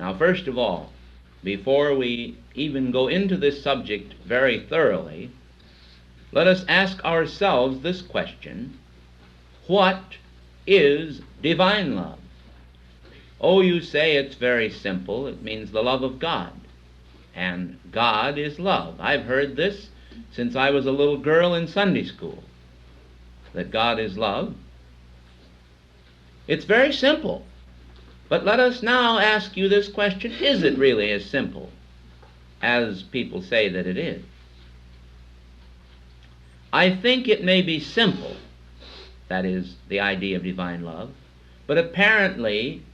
Now, first of all, before we even go into this subject very thoroughly, let us ask ourselves this question: what is divine love? Oh, you say it's very simple. It means the love of God. And God is love. I've heard this since I was a little girl in Sunday school, that God is love. It's very simple. But let us now ask you this question: is it really as simple as people say that it is? I think it may be simple, that is, the idea of divine love, but apparently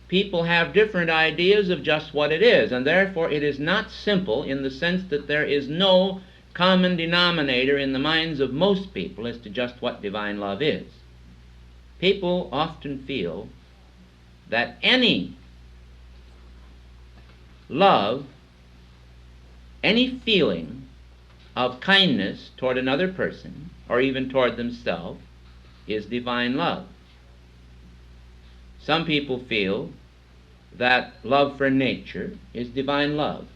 people have different ideas of just what it is, and therefore it is not simple in the sense that there is no common denominator in the minds of most people as to just what divine love is. People often feel that any love, any feeling of kindness toward another person, or even toward themselves, is divine love. Some people feel that love for nature is divine love.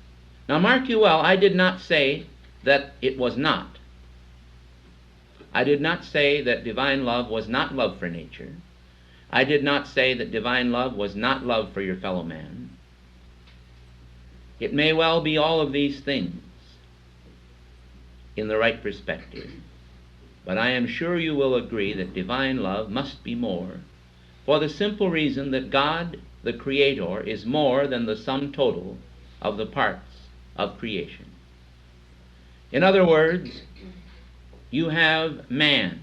Now mark you well, I did not say that it was not. I did not say that divine love was not love for nature. I did not say that divine love was not love for your fellow man. It may well be all of these things in the right perspective, but I am sure you will agree that divine love must be more, for the simple reason that God, the Creator, is more than the sum total of the parts of creation. In other words, you have man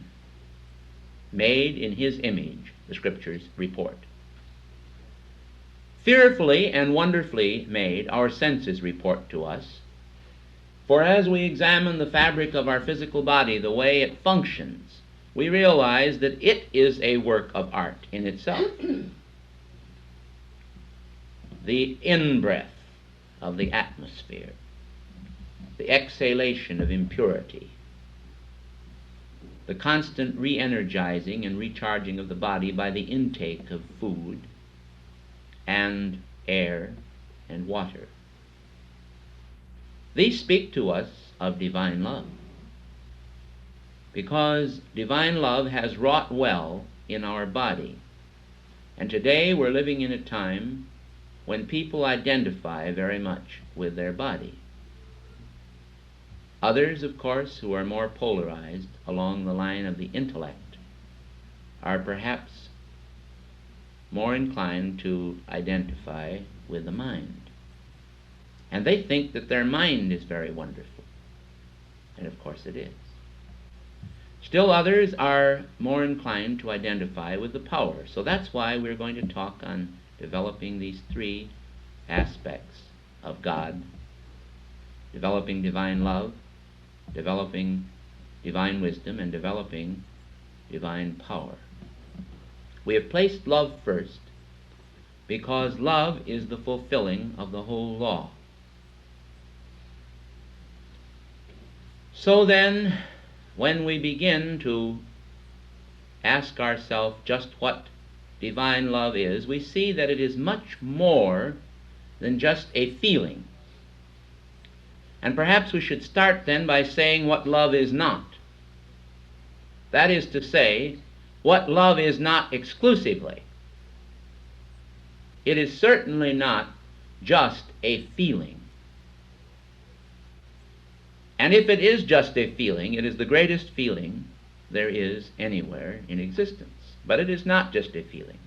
made in his image, the Scriptures report. Fearfully and wonderfully made, our senses report to us. For as we examine the fabric of our physical body, the way it functions, we realize that it is a work of art in itself. The in-breath of the atmosphere, the exhalation of impurity, the constant re-energizing and recharging of the body by the intake of food and air and water. These speak to us of divine love, because divine love has wrought well in our body. And today we're living in a time when people identify very much with their body. Others, of course, who are more polarized along the line of the intellect are perhaps more inclined to identify with the mind. And they think that their mind is very wonderful. And of course it is. Still others are more inclined to identify with the power. So that's why we're going to talk on developing these three aspects of God: developing divine love, developing divine wisdom, and developing divine power. We have placed love first because love is the fulfilling of the whole law. So then, when we begin to ask ourselves just what divine love is, we see that it is much more than just a feeling. And perhaps we should start then by saying what love is not. That is to say, what love is not exclusively. It is certainly not just a feeling. And if it is just a feeling, it is the greatest feeling there is anywhere in existence. But it is not just a feeling.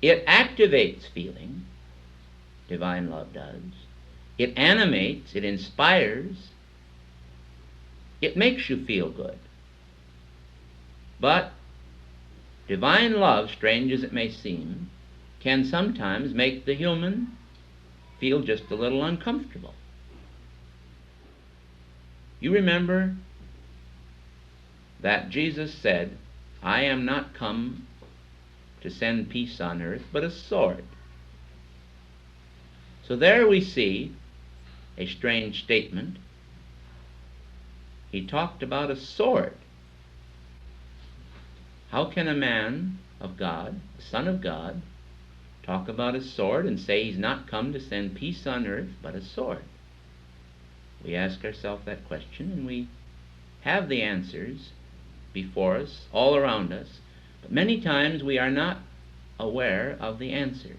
It activates feeling, divine love does. It animates, it inspires, it makes you feel good. But divine love, strange as it may seem, can sometimes make the human feel just a little uncomfortable. You remember that Jesus said, "I am not come to send peace on earth, but a sword." So there we see a strange statement. He talked about a sword. How can a man of God, the Son of God, talk about a sword and say he's not come to send peace on earth, but a sword. We ask ourselves that question, and we have the answers before us, all around us, but many times we are not aware of the answers.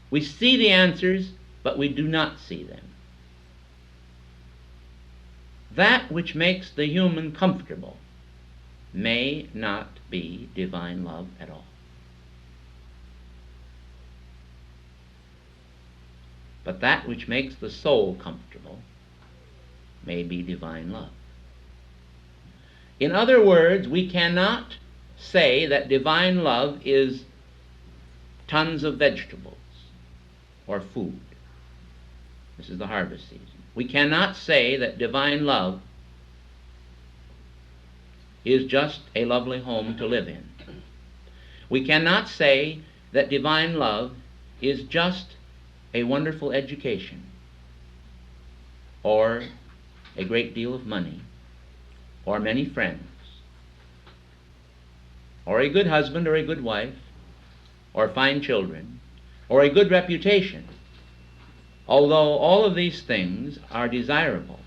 We see the answers, but we do not see them. That which makes the human comfortable may not be divine love at all. But that which makes the soul comfortable may be divine love. In other words, we cannot say that divine love is tons of vegetables or food. This is the harvest season. We cannot say that divine love is just a lovely home to live in. We cannot say that divine love is just a wonderful education or a great deal of money or many friends or a good husband or a good wife or fine children or a good reputation, although all of these things are desirable.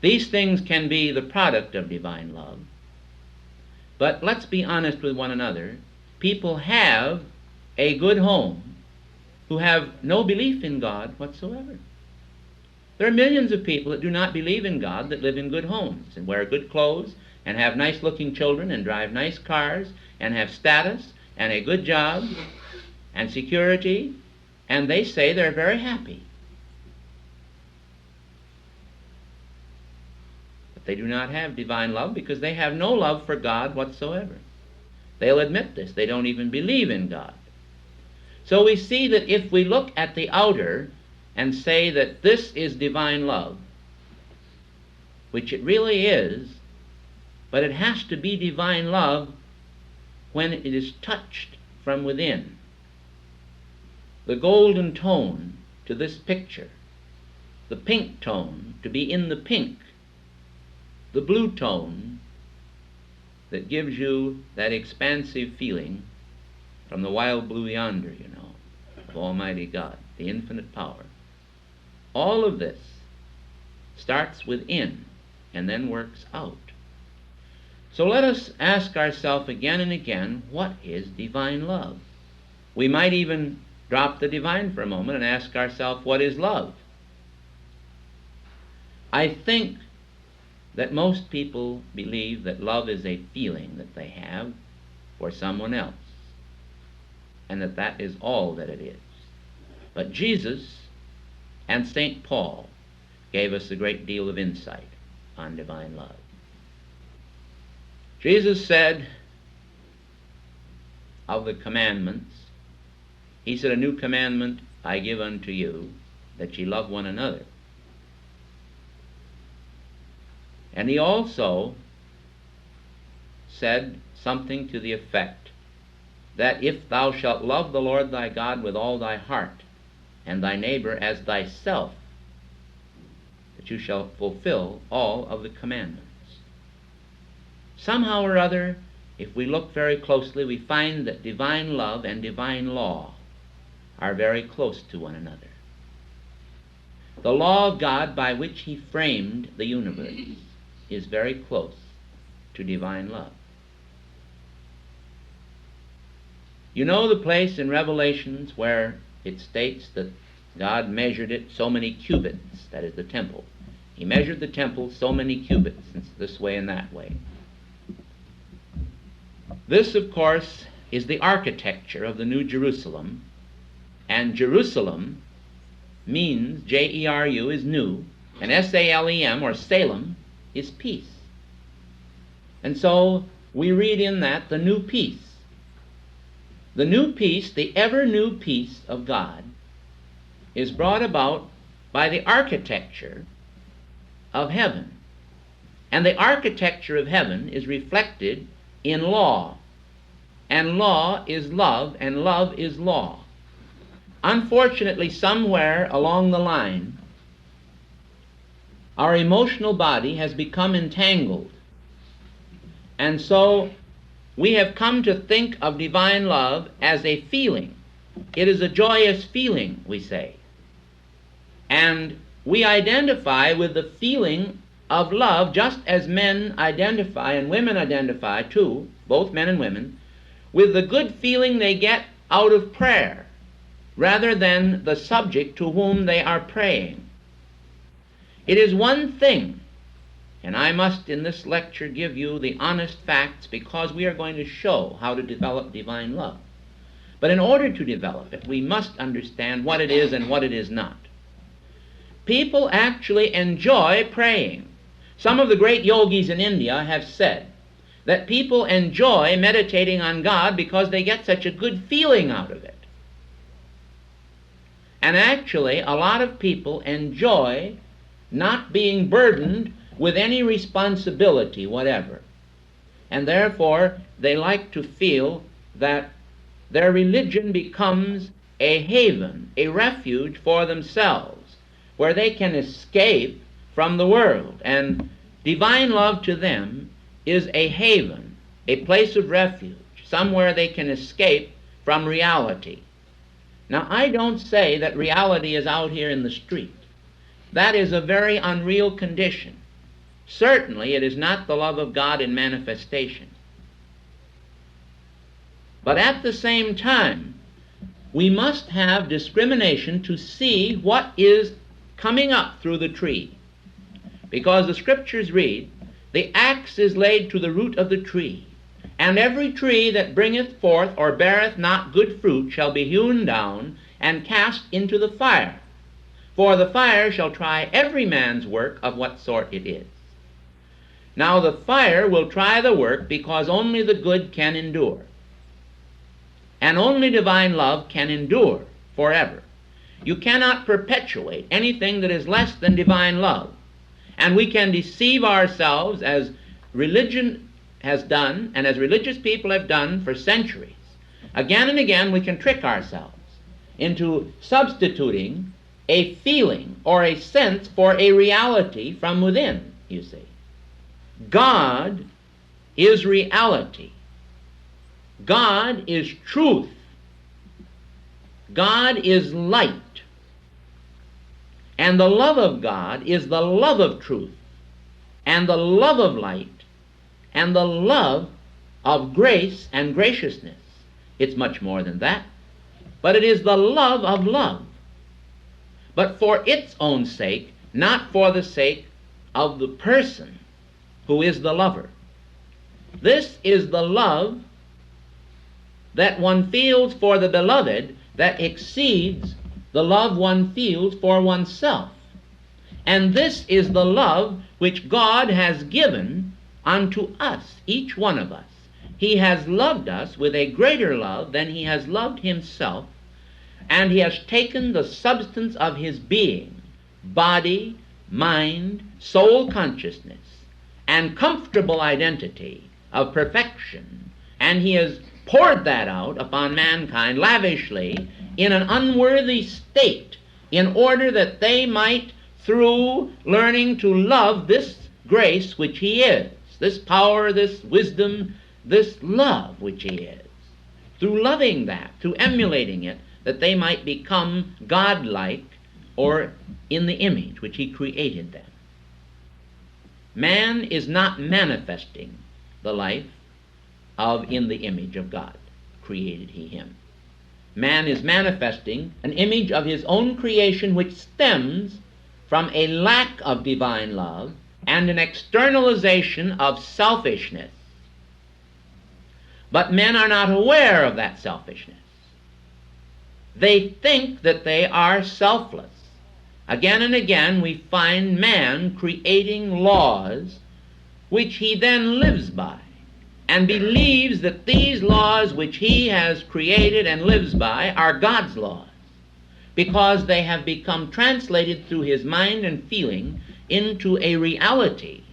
These things can be the product of divine love, but let's be honest with one another. People have a good home who have no belief in God whatsoever. There are millions of people that do not believe in God that live in good homes and wear good clothes and have nice-looking children and drive nice cars and have status and a good job and security, and they say they're very happy. But they do not have divine love because they have no love for God whatsoever. They'll admit this. They don't even believe in God. So we see that if we look at the outer and say that this is divine love, which it really is, but it has to be divine love when it is touched from within. The golden tone to this picture, the pink tone to be in the pink, the blue tone that gives you that expansive feeling from the wild blue yonder, you know, of Almighty God, the infinite power. All of this starts within and then works out. So let us ask ourselves again and again, what is divine love? We might even drop the divine for a moment and ask ourselves, what is love? I think that most people believe that love is a feeling that they have for someone else, and that that is all that it is. But Jesus and St. Paul gave us a great deal of insight on divine love. Jesus said of the commandments, he said, "A new commandment I give unto you, that ye love one another." And he also said something to the effect that if thou shalt love the Lord thy God with all thy heart, and thy neighbor as thyself, that you shall fulfill all of the commandments. Somehow or other, if we look very closely, we find that divine love and divine law are very close to one another. The law of God by which he framed the universe is very close to divine love. You know the place in Revelations where it states that God measured it so many cubits, that is the temple. He measured the temple so many cubits, this way and that way. This, of course, is the architecture of the New Jerusalem, and Jerusalem means, J-E-R-U is new, and S-A-L-E-M, or Salem, is peace. And so we read in that the new peace. The new peace, the ever-new peace of God, is brought about by the architecture of heaven. And the architecture of heaven is reflected in law. And law is love, and love is law. Unfortunately, somewhere along the line, our emotional body has become entangled. And so we have come to think of divine love as a feeling. It is a joyous feeling, we say. And we identify with the feeling of love just as men identify, and women identify too, both men and women, with the good feeling they get out of prayer, rather than the subject to whom they are praying. It is one thing, and I must in this lecture give you the honest facts because we are going to show how to develop divine love. But in order to develop it, we must understand what it is and what it is not. People actually enjoy praying. Some of the great yogis in India have said that people enjoy meditating on God because they get such a good feeling out of it. And actually, a lot of people enjoy not being burdened with any responsibility whatever. And therefore, they like to feel that their religion becomes a haven, a refuge for themselves, where they can escape from the world. And divine love to them is a haven, a place of refuge, somewhere they can escape from reality. Now, I don't say that reality is out here in the street. That is a very unreal condition. Certainly, it is not the love of God in manifestation. But at the same time, we must have discrimination to see what is coming up through the tree. Because the Scriptures read, "The axe is laid to the root of the tree, and every tree that bringeth forth or beareth not good fruit shall be hewn down and cast into the fire. For the fire shall try every man's work of what sort it is." Now the fire will try the work because only the good can endure. And only divine love can endure forever. You cannot perpetuate anything that is less than divine love. And we can deceive ourselves as religion has done, and as religious people have done for centuries. Again and again we can trick ourselves into substituting a feeling or a sense for a reality from within, you see. God is reality. God is truth. God is light. And the love of God is the love of truth, and the love of light, and the love of grace and graciousness. It's much more than that. But it is the love of love. But for its own sake, not for the sake of the person who is the lover. This is the love that one feels for the beloved that exceeds the love one feels for oneself. And this is the love which God has given unto us, each one of us. He has loved us with a greater love than he has loved himself, and he has taken the substance of his being, body, mind, soul consciousness, and comfortable identity of perfection, and he has poured that out upon mankind lavishly in an unworthy state in order that they might, through learning to love this grace which he is, this power, this wisdom, this love which he is, through loving that, through emulating it, that they might become godlike or in the image which he created them. Man is not manifesting the life of in the image of God, created he him. Man is manifesting an image of his own creation which stems from a lack of divine love and an externalization of selfishness. But men are not aware of that selfishness. They think that they are selfless. Again and again we find man creating laws which he then lives by, and believes that these laws which he has created and lives by are God's laws, because they have become translated through his mind and feeling into a reality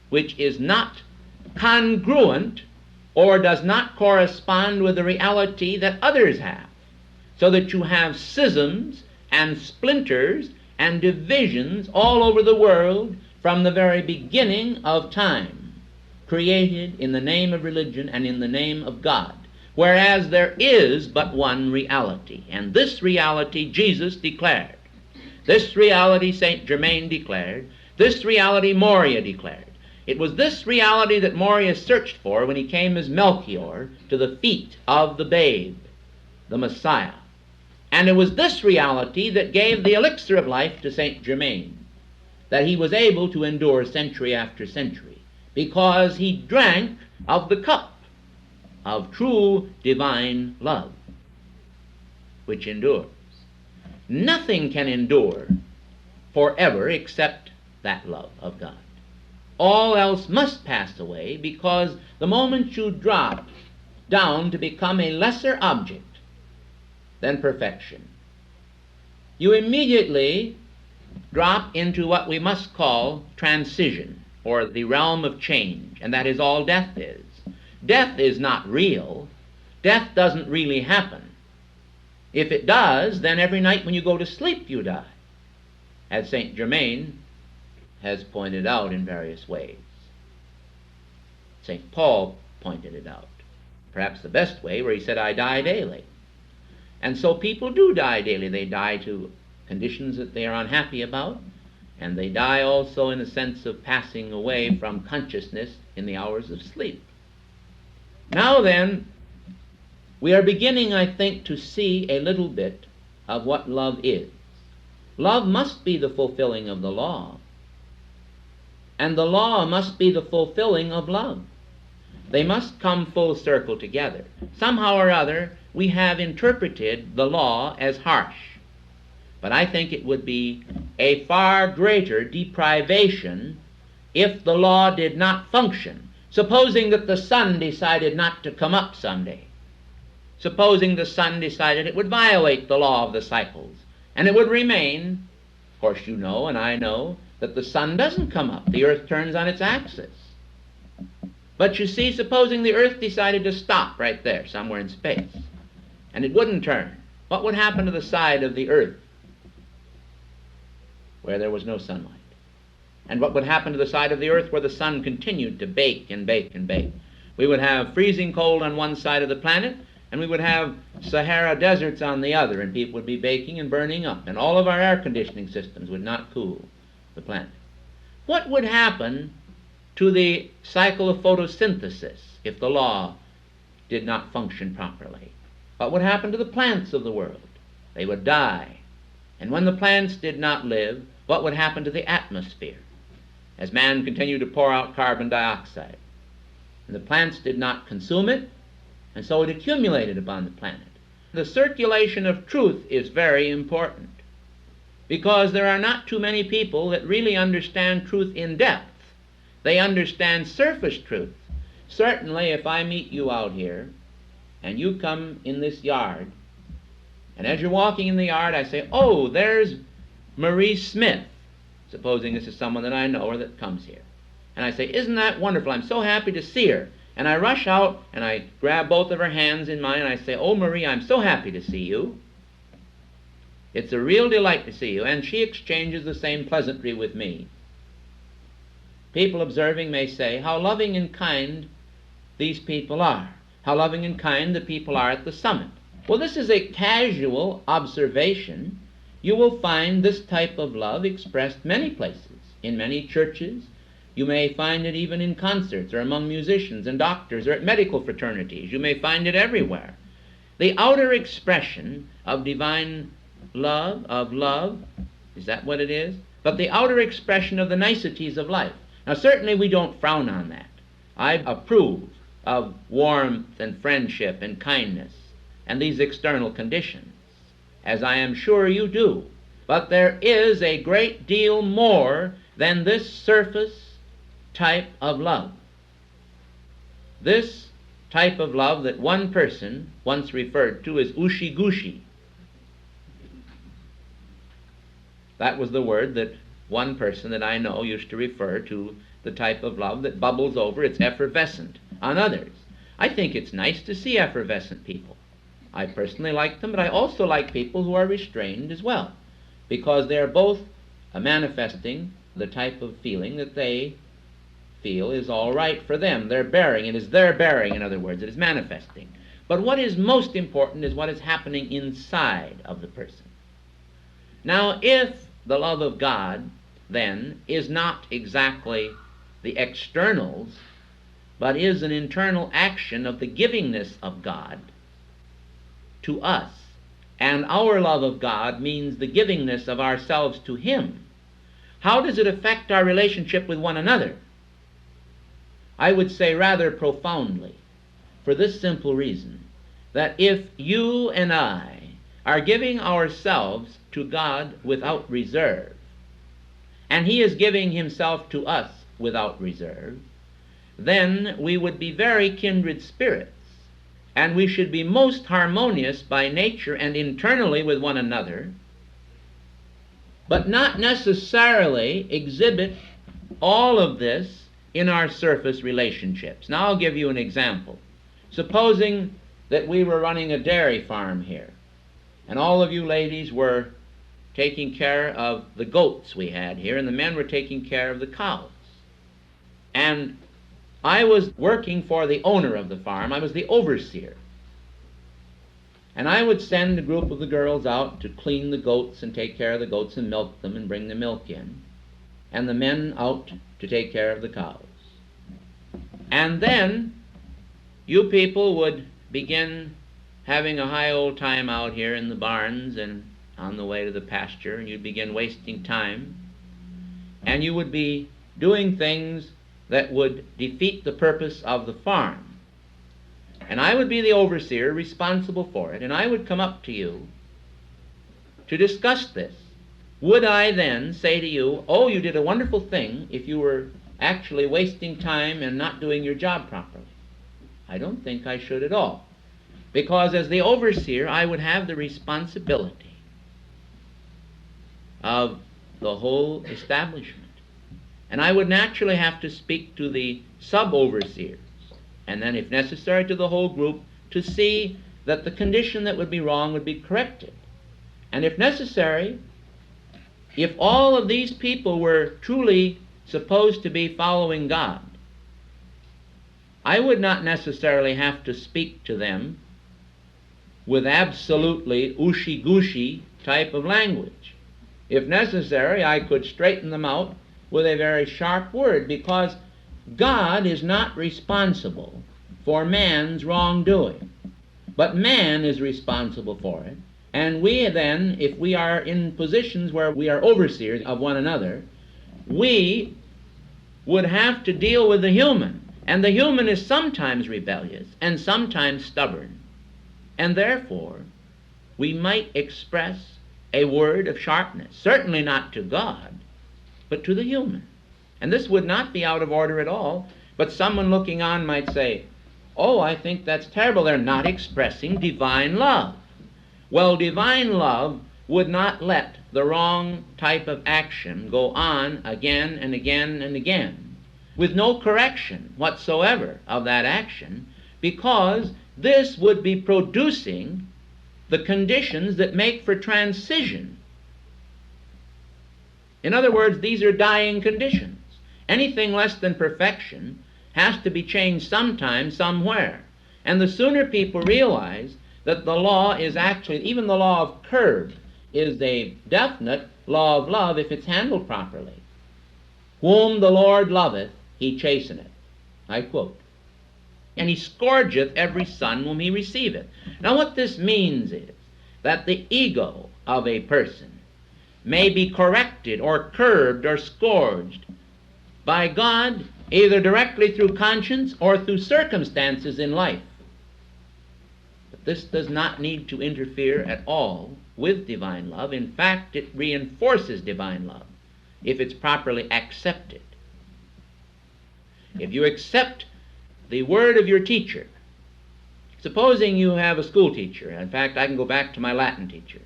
which is not congruent or does not correspond with the reality that others have, so that you have schisms and splinters and divisions all over the world from the very beginning of time. created in the name of religion and in the name of God, whereas there is but one reality, and this reality Jesus declared. This reality Saint Germain declared. This reality Moria declared. It was this reality that Moria searched for when he came as Melchior to the feet of the babe, the Messiah. And it was this reality that gave the elixir of life to Saint Germain, that he was able to endure century after century, because he drank of the cup of true divine love, which endures. Nothing can endure forever except that love of God. All else must pass away, because the moment you drop down to become a lesser object than perfection, you immediately drop into what we must call transition, or the realm of change, and that is all death is. Death is not real. Death doesn't really happen. If it does, then every night when you go to sleep you die, as Saint Germain has pointed out in various ways. St. Paul pointed it out, perhaps the best way, where he said, I die daily. And so people do die daily. They die to conditions that they are unhappy about, and they die also in the sense of passing away from consciousness in the hours of sleep. Now then, we are beginning, I think, to see a little bit of what love is. Love must be the fulfilling of the law, and the law must be the fulfilling of love. They must come full circle together. Somehow or other, we have interpreted the law as harsh. But I think it would be a far greater deprivation if the law did not function. Supposing that the sun decided not to come up someday. Supposing the sun decided it would violate the law of the cycles, and it would remain. Of course, you know and I know that the sun doesn't come up. The earth turns on its axis. But you see, supposing the earth decided to stop right there, somewhere in space, and it wouldn't turn, what would happen to the side of the earth where there was no sunlight? And what would happen to the side of the earth where the sun continued to bake and bake and bake? We would have freezing cold on one side of the planet, and we would have Sahara deserts on the other, and people would be baking and burning up, and all of our air conditioning systems would not cool the planet. What would happen to the cycle of photosynthesis if the law did not function properly? What would happen to the plants of the world? They would die. And when the plants did not live, what would happen to the atmosphere as man continued to pour out carbon dioxide? And the plants did not consume it, and so it accumulated upon the planet. The circulation of truth is very important, because there are not too many people that really understand truth in depth. They understand surface truth. Certainly, if I meet you out here, and you come in this yard, and as you're walking in the yard, I say, oh, there's Marie Smith, supposing this is someone that I know or that comes here. And I say, isn't that wonderful? I'm so happy to see her. And I rush out, and I grab both of her hands in mine, and I say, oh, Marie, I'm so happy to see you. It's a real delight to see you. And she exchanges the same pleasantry with me. People observing may say, how loving and kind these people are. How loving and kind the people are at the summit. Well, this is a casual observation. You will find this type of love expressed many places, in many churches. You may find it even in concerts, or among musicians and doctors, or at medical fraternities. You may find it everywhere. The outer expression of divine love, is that what it is? But the outer expression of the niceties of life. Now, certainly we don't frown on that. I approve of warmth and friendship and kindness and these external conditions, as I am sure you do. But there is a great deal more than this surface type of love. This type of love that one person once referred to as ushi-gushi. That was the word that one person that I know used to refer to the type of love that bubbles over, it's effervescent on others. I think it's nice to see effervescent people. I personally like them, but I also like people who are restrained as well, because they are both manifesting the type of feeling that they feel is all right for them. They're bearing. It is their bearing, in other words. It is manifesting. But what is most important is what is happening inside of the person. Now, if the love of God, then, is not exactly the externals, but is an internal action of the givingness of God to us, and our love of God means the givingness of ourselves to Him, how does it affect our relationship with one another? I would say rather profoundly, for this simple reason, that if you and I are giving ourselves to God without reserve, and He is giving Himself to us without reserve, then we would be very kindred spirits, and we should be most harmonious by nature and internally with one another, but not necessarily exhibit all of this in our surface relationships. Now I'll give you an example. Supposing that we were running a dairy farm here, and all of you ladies were taking care of the goats we had here, and the men were taking care of the cows. And I was working for the owner of the farm. I was the overseer. And I would send a group of the girls out to clean the goats and take care of the goats and milk them and bring the milk in, and the men out to take care of the cows. And then you people would begin having a high old time out here in the barns and on the way to the pasture, and you'd begin wasting time, and you would be doing things that would defeat the purpose of the farm. And I would be the overseer responsible for it, and I would come up to you to discuss this. Would I then say to you, oh, you did a wonderful thing if you were actually wasting time and not doing your job properly? I don't think I should at all. Because as the overseer, I would have the responsibility of the whole establishment. And I would naturally have to speak to the sub-overseers, and then, if necessary, to the whole group, to see that the condition that would be wrong would be corrected. And if necessary, if all of these people were truly supposed to be following God, I would not necessarily have to speak to them with absolutely ushy-gushy type of language. If necessary, I could straighten them out with a very sharp word, because God is not responsible for man's wrongdoing, but man is responsible for it. And we then, if we are in positions where we are overseers of one another, we would have to deal with the human. And the human is sometimes rebellious and sometimes stubborn. And therefore, we might express a word of sharpness, certainly not to God, but to the human. And this would not be out of order at all, but someone looking on might say, oh, I think that's terrible. They're not expressing divine love. Well, divine love would not let the wrong type of action go on again and again and again, with no correction whatsoever of that action, because this would be producing the conditions that make for transition. In other words, these are dying conditions. Anything less than perfection has to be changed sometime, somewhere. And the sooner people realize that the law is actually, even the law of curb, is a definite law of love if it's handled properly. Whom the Lord loveth, he chasteneth. I quote. And he scourgeth every son whom he receiveth. Now what this means is that the ego of a person may be corrected or curbed or scourged by God, either directly through conscience or through circumstances in life. But this does not need to interfere at all with divine love. In fact, it reinforces divine love if it's properly accepted. If you accept the word of your teacher, supposing you have a school teacher. In fact, I can go back to my Latin teacher.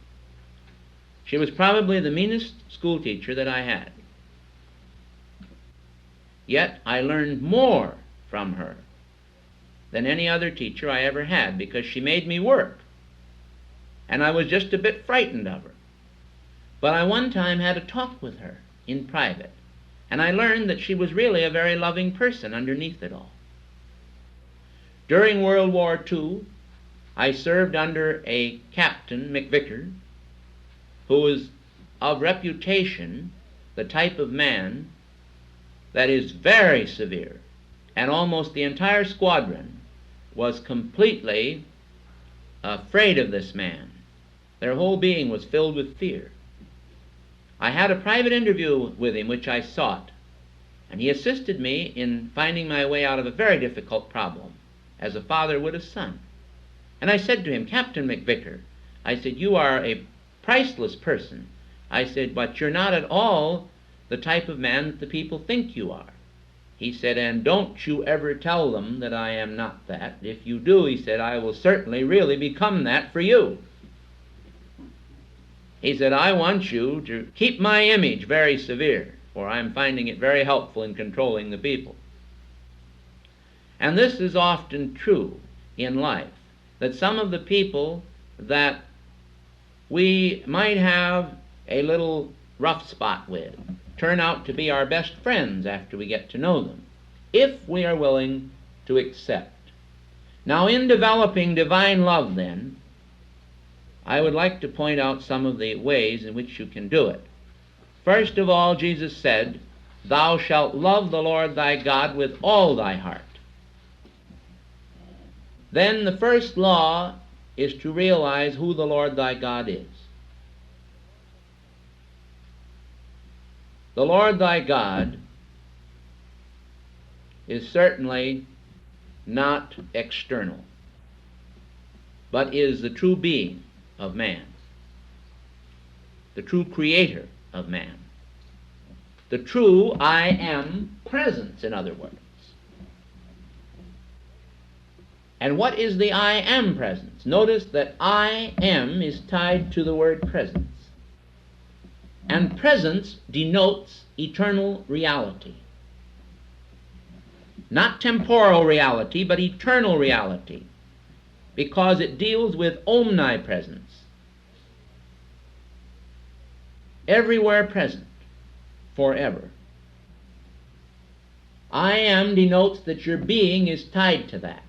She was probably the meanest school teacher that I had. Yet I learned more from her than any other teacher I ever had, because she made me work. And I was just a bit frightened of her. But I one time had a talk with her in private. And I learned that she was really a very loving person underneath it all. During World War II, I served under a Captain McVicker, who was of reputation the type of man that is very severe, and almost the entire squadron was completely afraid of this man. Their whole being was filled with fear. I had a private interview with him, which I sought, and he assisted me in finding my way out of a very difficult problem, as a father would a son. And I said to him, Captain McVicker, I said, you are a priceless person. I said, but you're not at all the type of man that the people think you are. He said, and don't you ever tell them that I am not that. If you do, he said, I will certainly really become that for you. He said, I want you to keep my image very severe, for I'm finding it very helpful in controlling the people. And this is often true in life, that some of the people that we might have a little rough spot with turn out to be our best friends after we get to know them, if we are willing to accept. Now, in developing divine love, then, I would like to point out some of the ways in which you can do it. First of all, Jesus said, thou shalt love the Lord thy God with all thy heart. Then the first law is to realize who the Lord thy God is. The Lord thy God is certainly not external, but is the true being of man, the true creator of man, the true I am presence, in other words. And what is the I am presence? Notice that I am is tied to the word presence. And presence denotes eternal reality. Not temporal reality, but eternal reality, because it deals with omnipresence. Everywhere present, forever. I am denotes that your being is tied to that.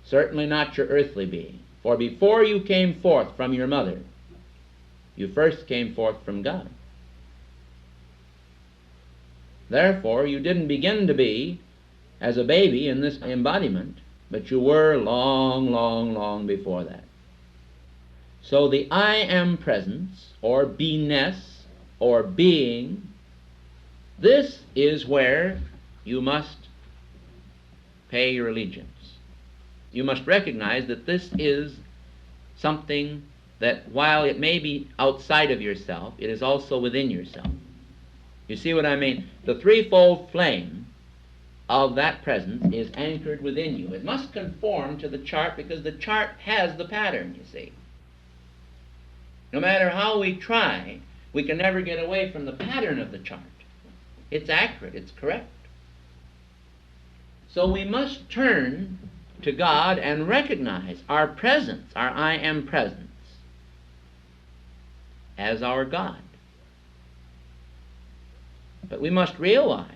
Certainly not your earthly being. For before you came forth from your mother, you first came forth from God. Therefore, you didn't begin to be as a baby in this embodiment, but you were long, long, long before that. So the I am presence, or beingness, or being, this is where you must pay your allegiance. You must recognize that this is something that, while it may be outside of yourself, it is also within yourself. You see what I mean? The threefold flame of that presence is anchored within you. It must conform to the chart, because the chart has the pattern, you see. No matter how we try, we can never get away from the pattern of the chart. It's accurate, it's correct. So we must turn to God and recognize our presence, our I am presence, as our God. But we must realize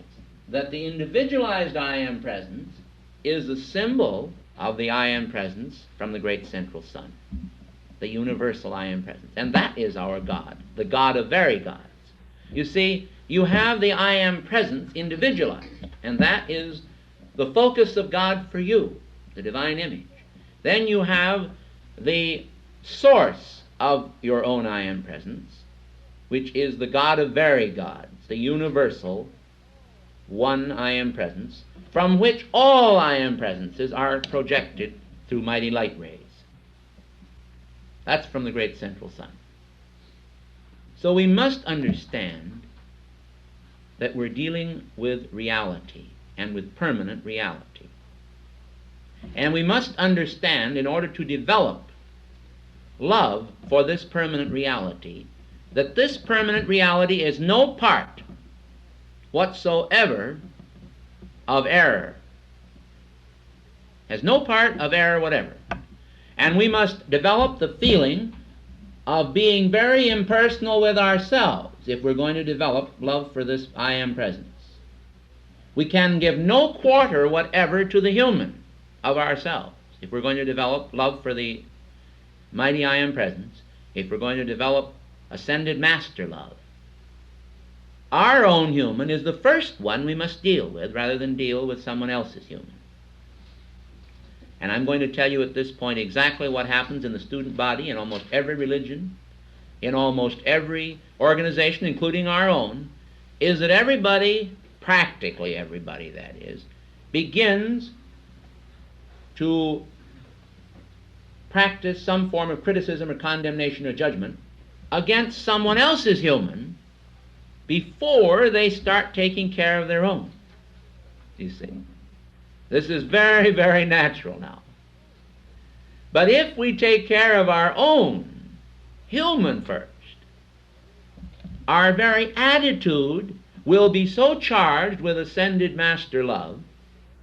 that the individualized I am presence is the symbol of the I am presence from the great central sun, the universal I am presence. And that is our God, the God of very gods. You see, you have the I am presence individualized, and that is the focus of God for you, the divine image. Then you have the source of your own I am presence, which is the God of very gods, the universal one I am presence, from which all I am presences are projected through mighty light rays. That's from the great central sun. So we must understand that we're dealing with reality, and with permanent reality. And we must understand, in order to develop love for this permanent reality, that this permanent reality is no part whatsoever of error. Has no part of error whatever. And we must develop the feeling of being very impersonal with ourselves if we're going to develop love for this I am presence. We can give no quarter whatever to the human of ourselves if we're going to develop love for the mighty I am presence, if we're going to develop ascended master love. Our own human is the first one we must deal with rather than deal with someone else's human. And I'm going to tell you at this point exactly what happens in the student body in almost every religion, in almost every organization, including our own, is that everybody, practically everybody that is, begins to practice some form of criticism or condemnation or judgment against someone else's human before they start taking care of their own. You see? This is very, very natural now. But if we take care of our own human first, our very attitude will be so charged with ascended master love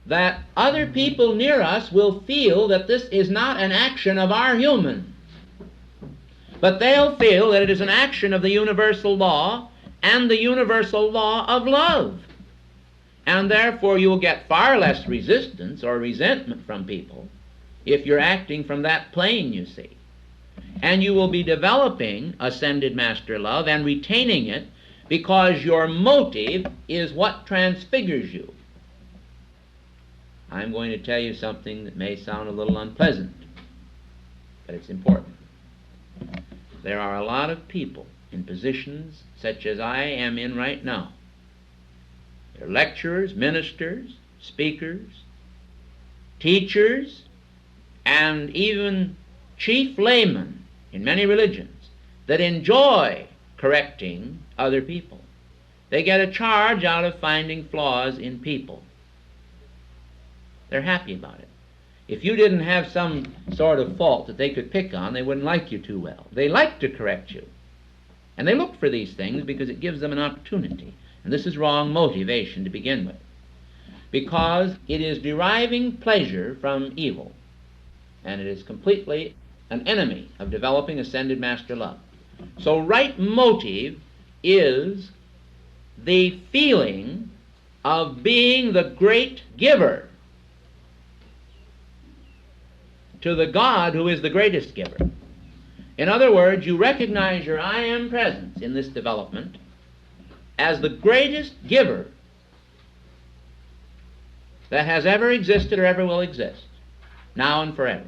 that other people near us will feel that this is not an action of our human, but they'll feel that it is an action of the universal law and the universal law of love. And therefore you'll get far less resistance or resentment from people if you're acting from that plane, you see. And you will be developing ascended master love and retaining it because your motive is what transfigures you. I'm going to tell you something that may sound a little unpleasant, but it's important. There are a lot of people in positions such as I am in right now. They're lecturers, ministers, speakers, teachers, and even chief laymen in many religions that enjoy correcting other people. They get a charge out of finding flaws in people. They're happy about it. If you didn't have some sort of fault that they could pick on, they wouldn't like you too well. They like to correct you. And they look for these things because it gives them an opportunity. And this is wrong motivation to begin with, because it is deriving pleasure from evil, and it is completely an enemy of developing ascended master love. So right motive is the feeling of being the great giver to the God who is the greatest giver. In other words, you recognize your I am presence in this development as the greatest giver that has ever existed or ever will exist, now and forever.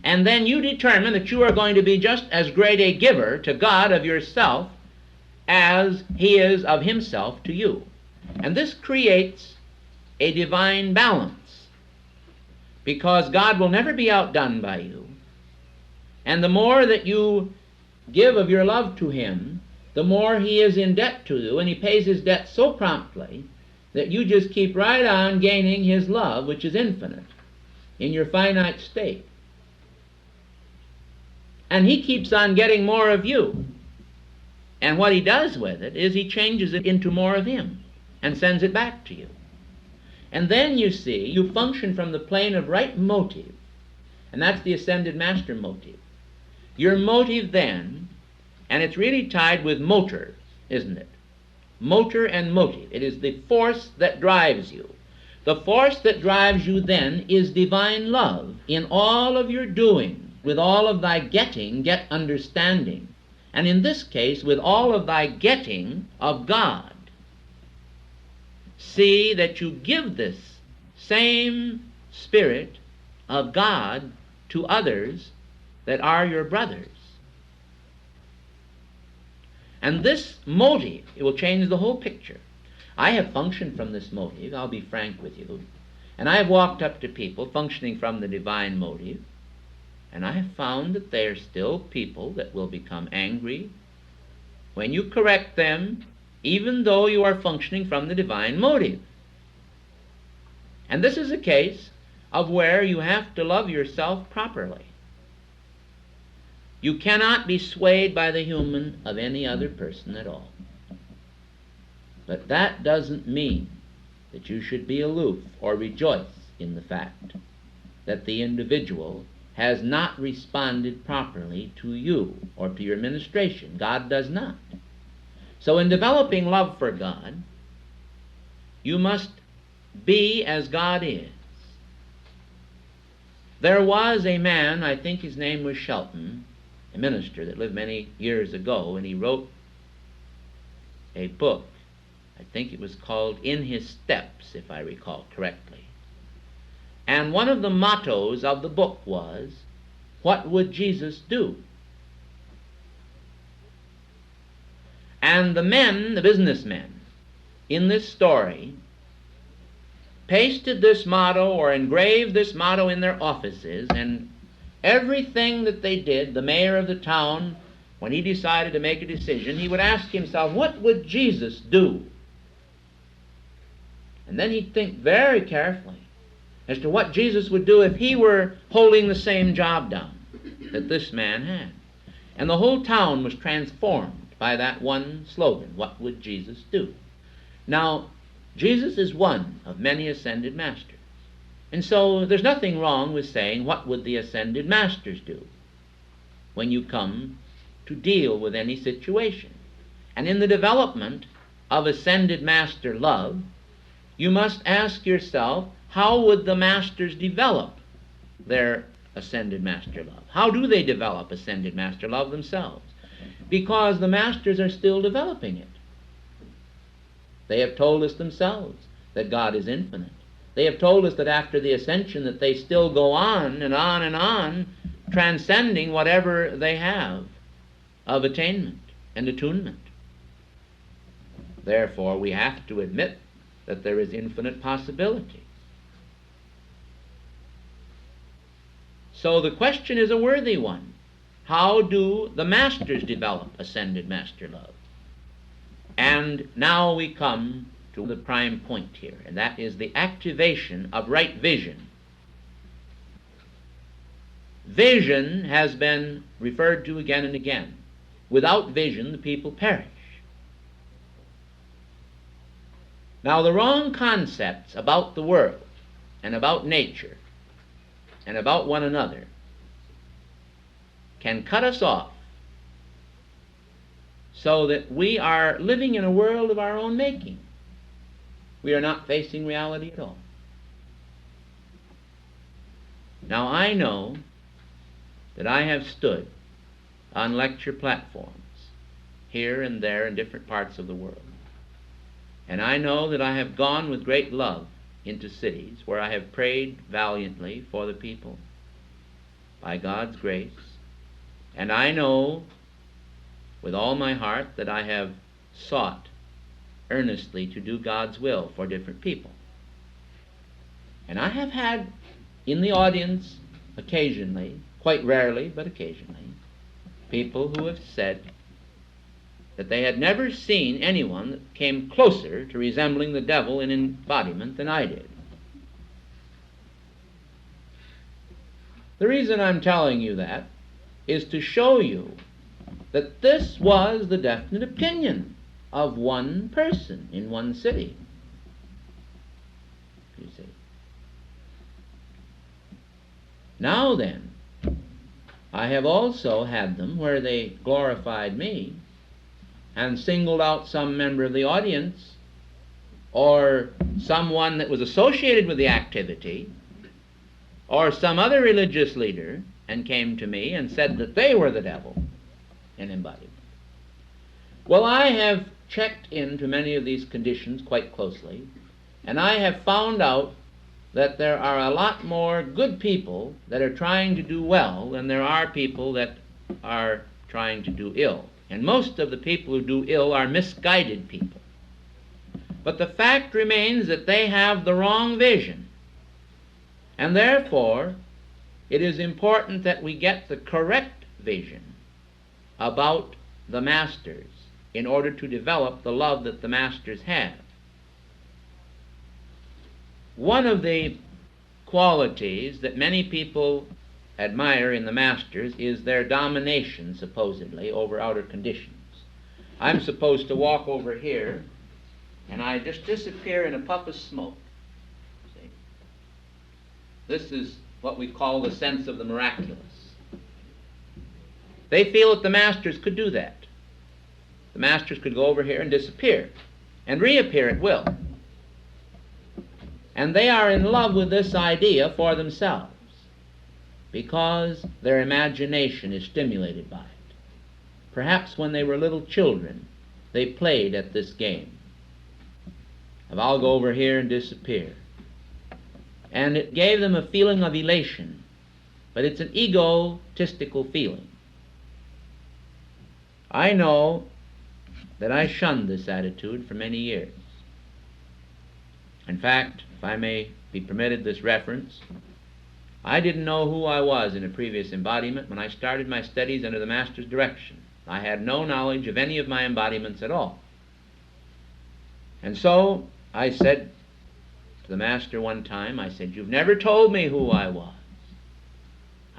And then you determine that you are going to be just as great a giver to God of yourself as He is of Himself to you. And this creates a divine balance, because God will never be outdone by you. And the more that you give of your love to Him, the more He is in debt to you, and He pays His debt so promptly that you just keep right on gaining His love, which is infinite, in your finite state. And He keeps on getting more of you. And what He does with it is He changes it into more of Him and sends it back to you. And then, you see, you function from the plane of right motive, and that's the ascended master motive. Your motive then, and it's really tied with motor, isn't it? Motor and motive. It is the force that drives you. The force that drives you then is divine love. In all of your doing, with all of thy getting, get understanding. And in this case, with all of thy getting of God, see that you give this same Spirit of God to others that are your brothers. And this motive, it will change the whole picture. I have functioned from this motive, I'll be frank with you, and I have walked up to people functioning from the divine motive, and I have found that they are still people that will become angry when you correct them, even though you are functioning from the divine motive. And this is a case of where you have to love yourself properly. You cannot be swayed by the human of any other person at all. But that doesn't mean that you should be aloof or rejoice in the fact that the individual has not responded properly to you or to your ministration. God does not. So in developing love for God, you must be as God is. There was a man, I think his name was Shelton, a minister that lived many years ago, and he wrote a book. I think it was called In His Steps, if I recall correctly. And one of the mottos of the book was, "What would Jesus do?" And the men, the businessmen, in this story, pasted this motto or engraved this motto in their offices, and everything that they did, the mayor of the town, when he decided to make a decision, he would ask himself, what would Jesus do? And then he'd think very carefully as to what Jesus would do if he were holding the same job down that this man had. And the whole town was transformed by that one slogan, what would Jesus do? Now, Jesus is one of many ascended masters. And so there's nothing wrong with saying, what would the ascended masters do when you come to deal with any situation? And in the development of ascended master love, you must ask yourself, how would the masters develop their ascended master love? How do they develop ascended master love themselves? Because the masters are still developing it. They have told us themselves that God is infinite. They have told us that after the ascension that they still go on and on and on, transcending whatever they have of attainment and attunement. Therefore, we have to admit that there is infinite possibility. So the question is a worthy one. How do the masters develop ascended master love? And now we come to the prime point here, and that is the activation of right vision. Vision has been referred to again and again. Without vision, the people perish. Now, the wrong concepts about the world and about nature and about one another can cut us off so that we are living in a world of our own making. We are not facing reality at all. Now, I know that I have stood on lecture platforms here and there in different parts of the world. And I know that I have gone with great love into cities where I have prayed valiantly for the people by God's grace. And I know with all my heart that I have sought earnestly to do God's will for different people. And I have had in the audience occasionally, quite rarely, but occasionally, people who have said that they had never seen anyone that came closer to resembling the devil in embodiment than I did. The reason I'm telling you that is to show you that this was the definite opinion of one person in one city. You see. Now then, I have also had them where they glorified me and singled out some member of the audience or someone that was associated with the activity or some other religious leader and came to me and said that they were the devil in embodiment. Well, I have checked into many of these conditions quite closely, and I have found out that there are a lot more good people that are trying to do well than there are people that are trying to do ill. And most of the people who do ill are misguided people. But the fact remains that they have the wrong vision. And therefore, it is important that we get the correct vision about the masters in order to develop the love that the masters have. One of the qualities that many people admire in the masters is their domination, supposedly, over outer conditions. I'm supposed to walk over here, and I just disappear in a puff of smoke. See? This is what we call the sense of the miraculous. They feel that the masters could do that. The masters could go over here and disappear, and reappear at will. And they are in love with this idea for themselves, because their imagination is stimulated by it. Perhaps when they were little children, they played at this game of I'll go over here and disappear. And it gave them a feeling of elation, but it's an egotistical feeling. I know that I shunned this attitude for many years. In fact, if I may be permitted this reference, I didn't know who I was in a previous embodiment when I started my studies under the Master's direction. I had no knowledge of any of my embodiments at all. And so I said to the Master one time, I said, "You've never told me who I was.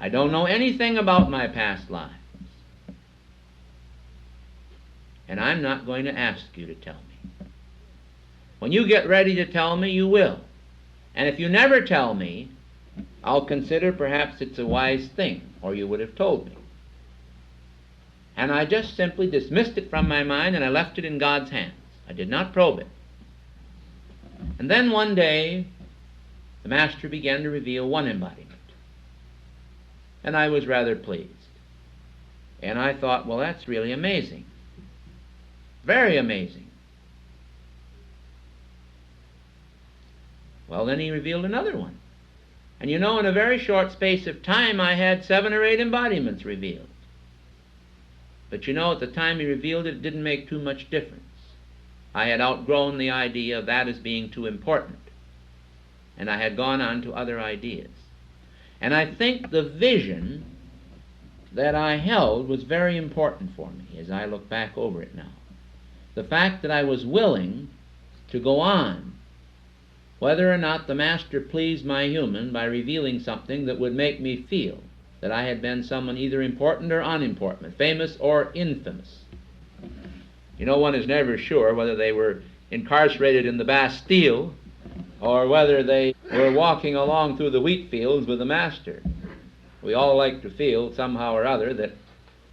I don't know anything about my past lives. And I'm not going to ask you to tell me. When you get ready to tell me, you will. And if you never tell me, I'll consider perhaps it's a wise thing, or you would have told me." And I just simply dismissed it from my mind, and I left it in God's hands. I did not probe it. And then one day, the Master began to reveal one embodiment. And I was rather pleased. And I thought, well, that's really amazing. Very amazing. Well, then he revealed another one. And you know, in a very short space of time, I had 7 or 8 embodiments revealed. But you know, at the time he revealed it, it didn't make too much difference. I had outgrown the idea of that as being too important. And I had gone on to other ideas. And I think the vision that I held was very important for me as I look back over it now. The fact that I was willing to go on, whether or not the Master pleased my human by revealing something that would make me feel that I had been someone either important or unimportant, famous or infamous. You know, one is never sure whether they were incarcerated in the Bastille or whether they were walking along through the wheat fields with the Master. We all like to feel somehow or other that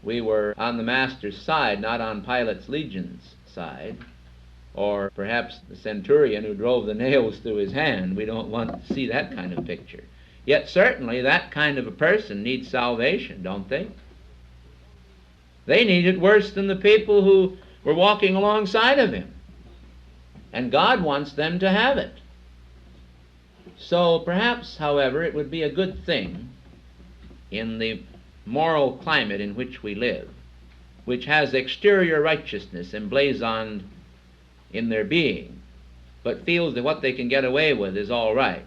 we were on the Master's side, not on Pilate's legion's side, or perhaps the centurion who drove the nails through his hand. We don't want to see that kind of picture. Yet certainly that kind of a person needs salvation, don't they? They need it worse than the people who were walking alongside of him. And God wants them to have it. So perhaps, however, it would be a good thing in the moral climate in which we live, which has exterior righteousness emblazoned in their being, but feels that what they can get away with is all right.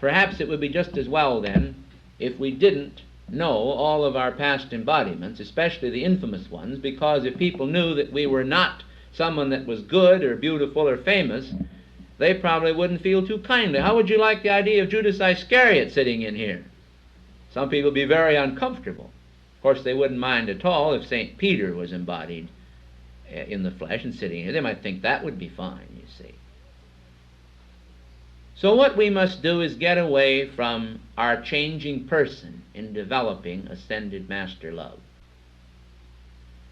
Perhaps it would be just as well then if we didn't know all of our past embodiments, especially the infamous ones, because if people knew that we were not someone that was good or beautiful or famous, they probably wouldn't feel too kindly. How would you like the idea of Judas Iscariot sitting in here? Some people would be very uncomfortable. Of course, they wouldn't mind at all if St. Peter was embodied in the flesh and sitting here. They might think that would be fine, you see. So what we must do is get away from our changing person in developing ascended master love.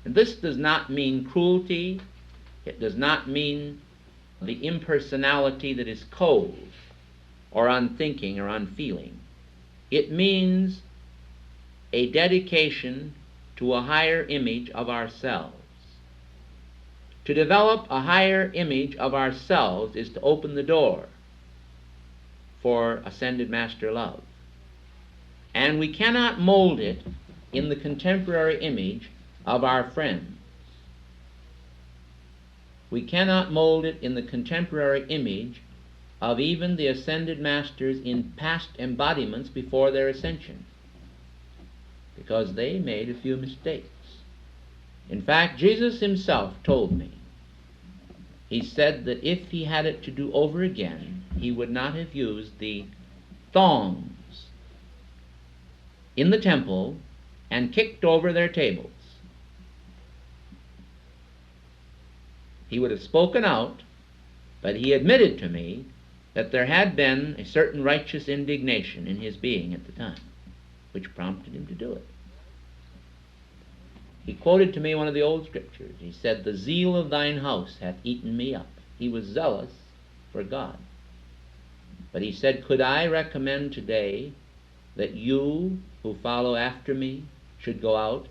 And this does not mean cruelty. It does not mean the impersonality that is cold or unthinking or unfeeling. It means a dedication to a higher image of ourselves. To develop a higher image of ourselves is to open the door for ascended master love. And we cannot mold it in the contemporary image of our friends. We cannot mold it in the contemporary image of even the ascended masters in past embodiments before their ascension, because they made a few mistakes. In fact, Jesus himself told me, he said that if he had it to do over again, he would not have used the thongs in the temple and kicked over their tables. He would have spoken out, but he admitted to me that there had been a certain righteous indignation in his being at the time, which prompted him to do it. He quoted to me one of the old scriptures. He said, "The zeal of thine house hath eaten me up." He was zealous for God. But he said, could I recommend today that you who follow after me should go out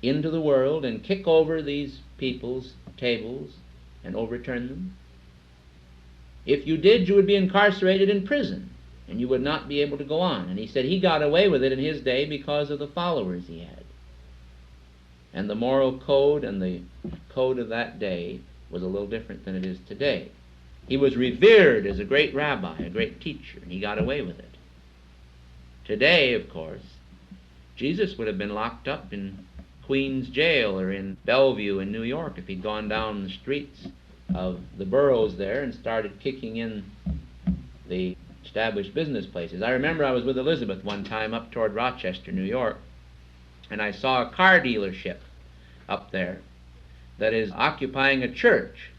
into the world and kick over these people's tables and overturn them? If you did, you would be incarcerated in prison, and you would not be able to go on. And he said he got away with it in his day because of the followers he had. And the moral code and the code of that day was a little different than it is today. He was revered as a great rabbi, a great teacher, and he got away with it. Today, of course, Jesus would have been locked up in Queens Jail or in Bellevue in New York if he'd gone down the streets of the boroughs there and started kicking in the established business places. I remember I was with Elizabeth one time up toward Rochester, New York, and I saw a car dealership up there that is occupying a church.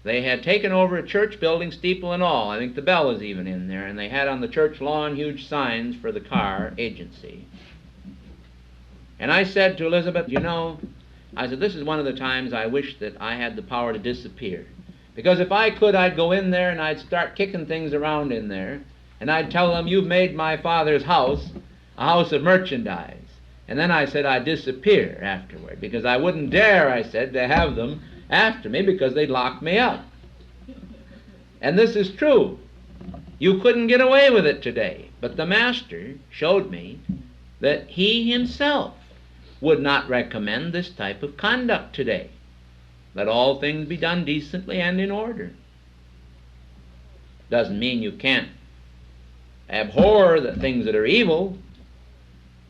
They had taken over a church building, steeple and all. I think the bell was even in there, and they had on the church lawn huge signs for the car agency. And I said to Elizabeth, you know, I said, this is one of the times I wish that I had the power to disappear. Because if I could, I'd go in there and I'd start kicking things around in there, and I'd tell them, you've made my father's house a house of merchandise. And then I said I'd disappear afterward, because I wouldn't dare, I said, to have them after me, because they'd lock me up. And this is true. You couldn't get away with it today. But the Master showed me that he himself would not recommend this type of conduct today. Let all things be done decently and in order. Doesn't mean you can't abhor the things that are evil.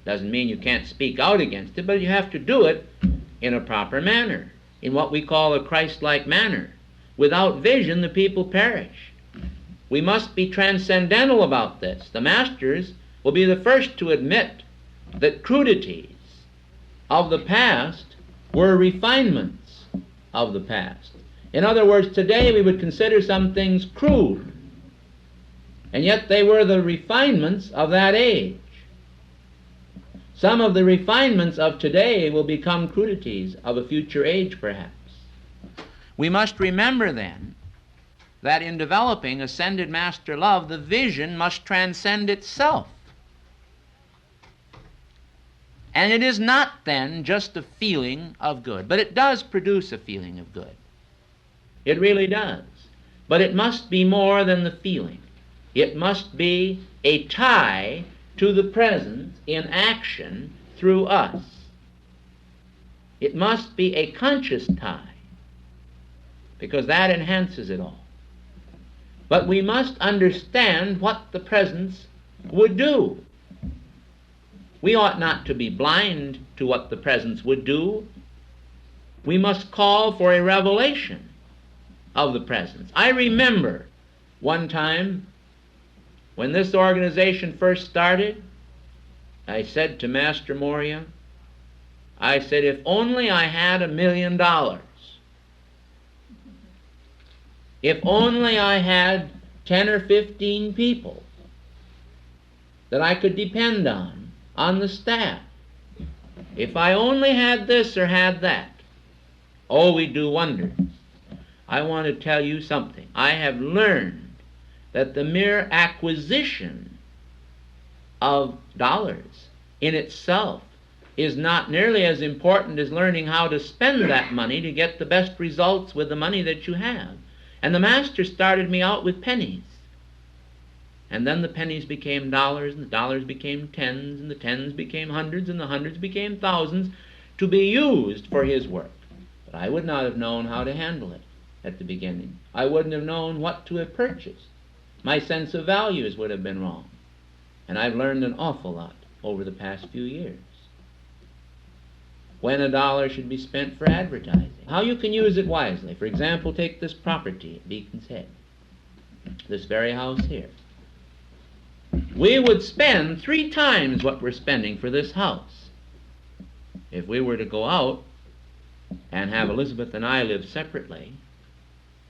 Doesn't mean you can't speak out against it, but you have to do it in a proper manner, in what we call a Christ-like manner. Without vision, the people perish. We must be transcendental about this. The Masters will be the first to admit that crudities of the past were refinements of the past. In other words, today we would consider some things crude, and yet they were the refinements of that age. Some of the refinements of today will become crudities of a future age, perhaps. We must remember, then, that in developing ascended master love, the vision must transcend itself. And it is not, then, just a feeling of good, but it does produce a feeling of good. It really does. But it must be more than the feeling. It must be a tie to the present in action through us. It must be a conscious tie, because that enhances it all. But we must understand what the presence would do. We ought not to be blind to what the presence would do. We must call for a revelation of the presence. I remember one time when this organization first started, I said to Master Moria, I said, if only I had $1 million, if only I had 10 or 15 people that I could depend on the staff, if I only had this or had that, oh, we'd do wonders. I want to tell you something. I have learned that the mere acquisition of dollars in itself is not nearly as important as learning how to spend that money to get the best results with the money that you have. And the Master started me out with pennies. And then the pennies became dollars, and the dollars became tens, and the tens became hundreds, and the hundreds became thousands, to be used for his work. But I would not have known how to handle it at the beginning. I wouldn't have known what to have purchased. My sense of values would have been wrong. And I've learned an awful lot over the past few years. When a dollar should be spent for advertising. How you can use it wisely. For example, take this property at Beacon's Head. This very house here. We would spend 3 times what we're spending for this house if we were to go out and have Elizabeth and I live separately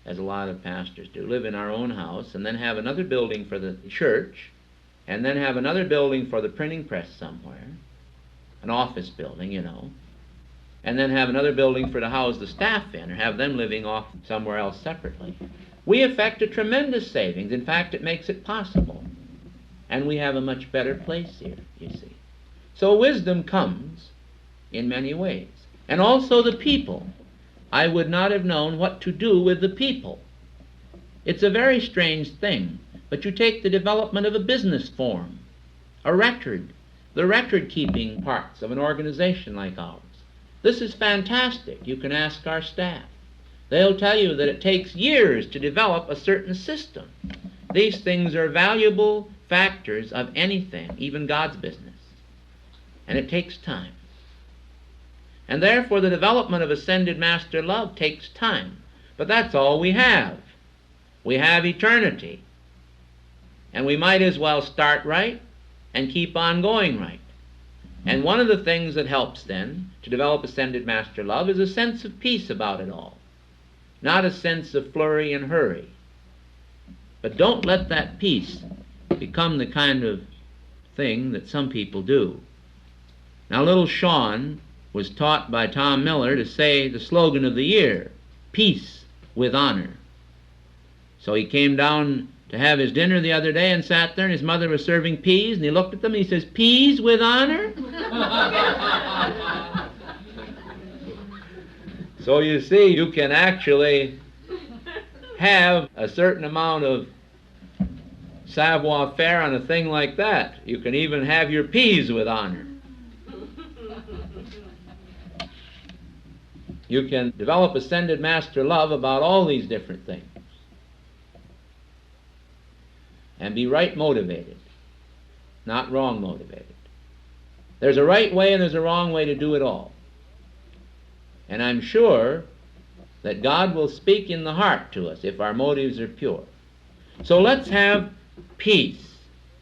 as a lot of pastors do, live in our own house and then have another building for the church and then have another building for the printing press somewhere, an office building, and then have another building for to house the staff in, or have them living off somewhere else separately. We effect a tremendous savings. In fact, it makes it possible. And we have a much better place here, you see. So wisdom comes in many ways. And also the people. I would not have known what to do with the people. It's a very strange thing, but you take the development of a business form, a record, the record-keeping parts of an organization like ours. This is fantastic. You can ask our staff. They'll tell you that it takes years to develop a certain system. These things are valuable factors of anything, even God's business. And it takes time. And therefore the development of ascended master love takes time. But that's all we have. We have eternity. And we might as well start right and keep on going right. And one of the things that helps then to develop ascended master love is a sense of peace about it all. Not a sense of flurry and hurry. But don't let that peace become the kind of thing that some people do. Now, little Sean was taught by Tom Miller to say the slogan of the year, peace with honor. So he came down to have his dinner the other day and sat there, and his mother was serving peas, and he looked at them and he says, peas with honor? So you see, you can actually have a certain amount of savoir-faire on a thing like that. You can even have your peas with honor. You can develop ascended master love about all these different things. And be right motivated, not wrong motivated. There's a right way and there's a wrong way to do it all. And I'm sure that God will speak in the heart to us if our motives are pure. So let's have peace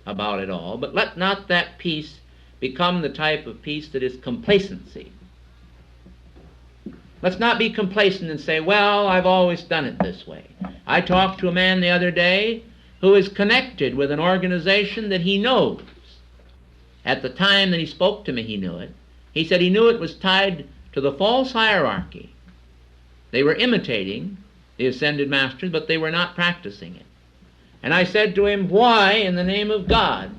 about it all, but let not that peace become the type of peace that is complacency. Let's not be complacent and say, well, I've always done it this way. I talked to a man the other day who is connected with an organization that he knows. At the time that he spoke to me, he knew it. He said he knew it was tied to the false hierarchy. They were imitating the ascended masters, but they were not practicing it. And I said to him, why, in the name of God,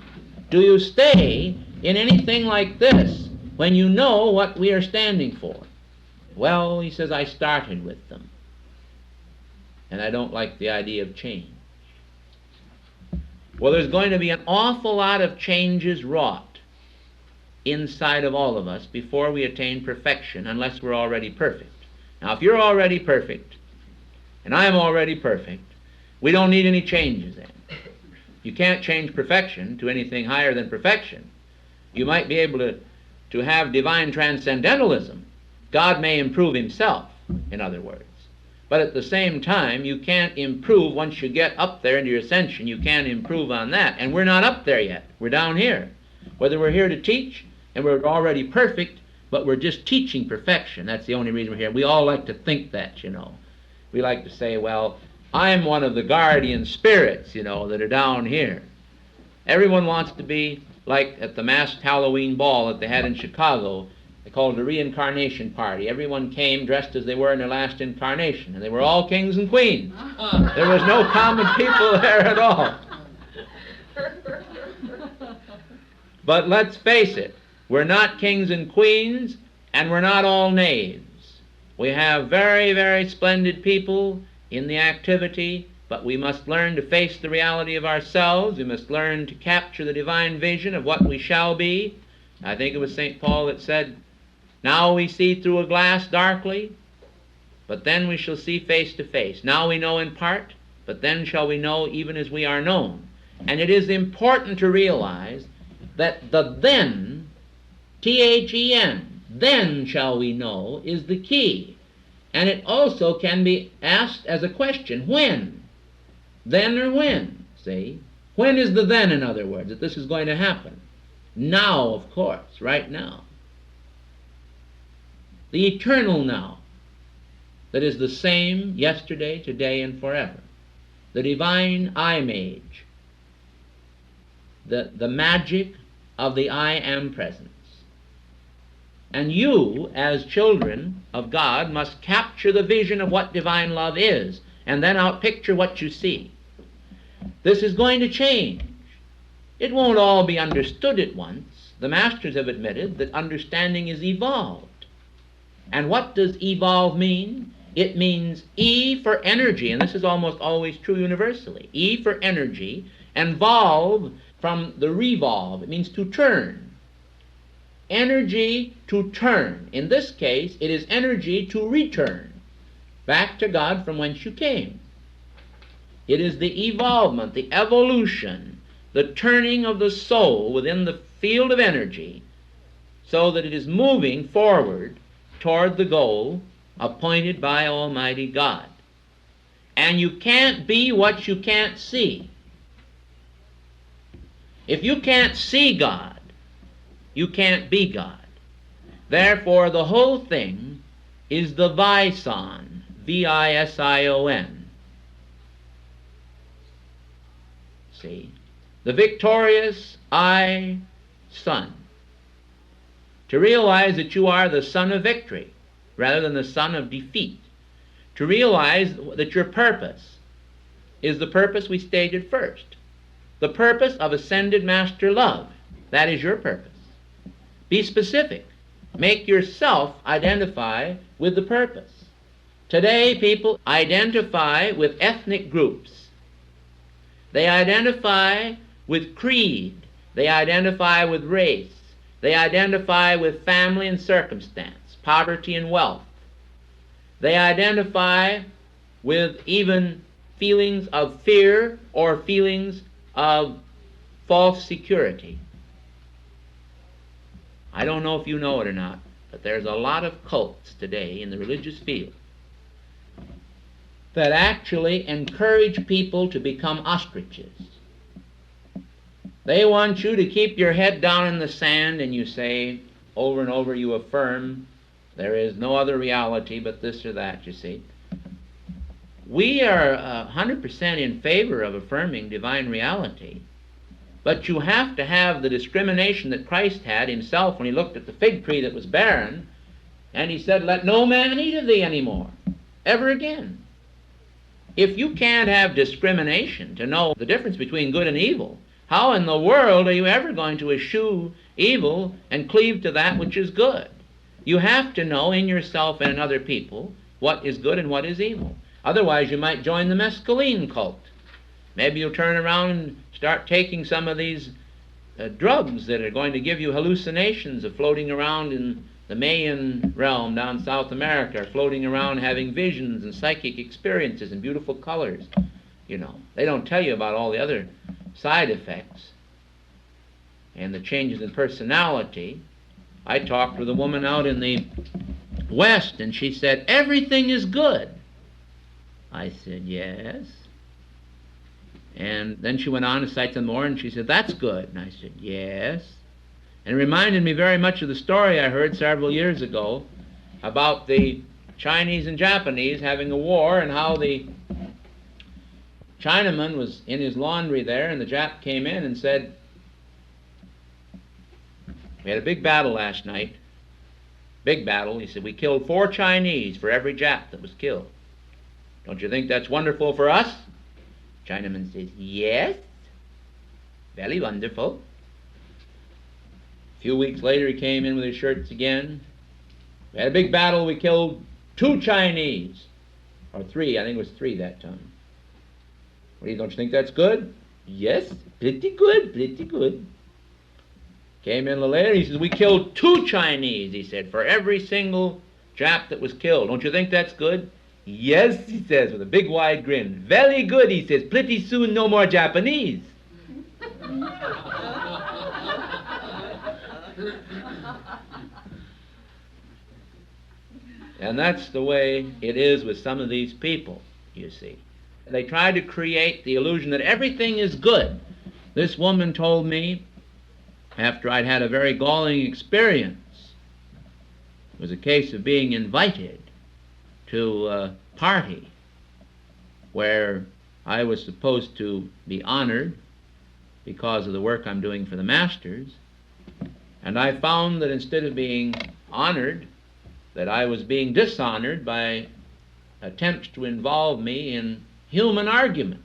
do you stay in anything like this when you know what we are standing for? Well, he says, I started with them. And I don't like the idea of change. Well, there's going to be an awful lot of changes wrought inside of all of us before we attain perfection, unless we're already perfect. Now, if you're already perfect, and I'm already perfect, we don't need any changes then. You can't change perfection to anything higher than perfection. You might be able to have divine transcendentalism. God may improve himself, in other words. But at the same time, you can't improve once you get up there into your ascension. You can't improve on that. And we're not up there yet. We're down here. Whether we're here to teach, and we're already perfect, but we're just teaching perfection. That's the only reason we're here. We all like to think that, We like to say, well, I'm one of the guardian spirits, that are down here. Everyone wants to be like at the masked Halloween ball that they had in Chicago. They called it a reincarnation party. Everyone came dressed as they were in their last incarnation, and they were all kings and queens. There was no common people there at all. But let's face it, we're not kings and queens, and we're not all knaves. We have very, very splendid people in the activity, but we must learn to face the reality of ourselves. We must learn to capture the divine vision of what we shall be. I think it was St. Paul that said, now we see through a glass darkly, but then we shall see face to face. Now we know in part, but then shall we know even as we are known. And it is important to realize that the then, T-H-E-N, then shall we know, is the key. And it also can be asked as a question, when? Then or when? See? When is the then, in other words, that this is going to happen? Now, of course, right now. The eternal now. that is the same yesterday, today, and forever. The divine image, the magic of the I am presence. And you, as children of God, must capture the vision of what divine love is, and then outpicture what you see. This is going to change. It won't all be understood at once. The masters have admitted that understanding is evolved. And what does evolve mean? It means E for energy, and this is almost always true universally. E for energy, and volve from the revolve. It means to turn. Energy to turn. In this case, it is energy to return back to God from whence you came. It is the evolvement, the evolution, the turning of the soul within the field of energy so that it is moving forward toward the goal appointed by Almighty God. And you can't be what you can't see. If you can't see God, you can't be God. Therefore, the whole thing is the Vision, V-I-S-I-O-N. See? The victorious I, Son. To realize that you are the son of victory rather than the son of defeat. To realize that your purpose is the purpose we stated first. The purpose of ascended master love. That is your purpose. Be specific. Make yourself identify with the purpose. Today, people identify with ethnic groups. They identify with creed. They identify with race. They identify with family and circumstance, poverty and wealth. They identify with even feelings of fear or feelings of false security. I don't know if you know it or not, but there's a lot of cults today in the religious field that actually encourage people to become ostriches. They want you to keep your head down in the sand, and you say, over and over you affirm, there is no other reality but this or that, you see. We are 100% in favor of affirming divine reality. But you have to have the discrimination that Christ had himself when he looked at the fig tree that was barren, and he said, let no man eat of thee anymore, ever again. If you can't have discrimination to know the difference between good and evil, how in the world are you ever going to eschew evil and cleave to that which is good? You have to know in yourself and in other people what is good and what is evil. Otherwise you might join the mescaline cult. Maybe you'll turn around and start taking some of these drugs that are going to give you hallucinations of floating around in the Mayan realm down South America, or floating around having visions and psychic experiences and beautiful colors. You know, they don't tell you about all the other side effects and the changes in personality. I talked with a woman out in the West, and she said, everything is good. I said, yes. And then she went on to cite some more, and she said, that's good. And I said, yes. And it reminded me very much of the story I heard several years ago about the Chinese and Japanese having a war, and how the Chinaman was in his laundry there, and the Jap came in and said, we had a big battle last night. Big battle. He said, we killed 4 Chinese for every Jap that was killed. Don't you think that's wonderful for us? Chinaman says, yes, very wonderful. A few weeks later he came in with his shirts again. We had a big battle, we killed 2 Chinese. Or 3, I think it was 3 that time. Don't you think that's good? Yes, pretty good, pretty good. Came in a little later, he says, we killed 2 Chinese, he said, for every single Jap that was killed. Don't you think that's good? Yes, he says, with a big wide grin. Very good, he says. Pretty soon no more Japanese. And that's the way it is with some of these people, you see. They try to create the illusion that everything is good. This woman told me, after I'd had a very galling experience, it was a case of being invited to a party where I was supposed to be honored because of the work I'm doing for the masters, and I found that instead of being honored, that I was being dishonored by attempts to involve me in human argument.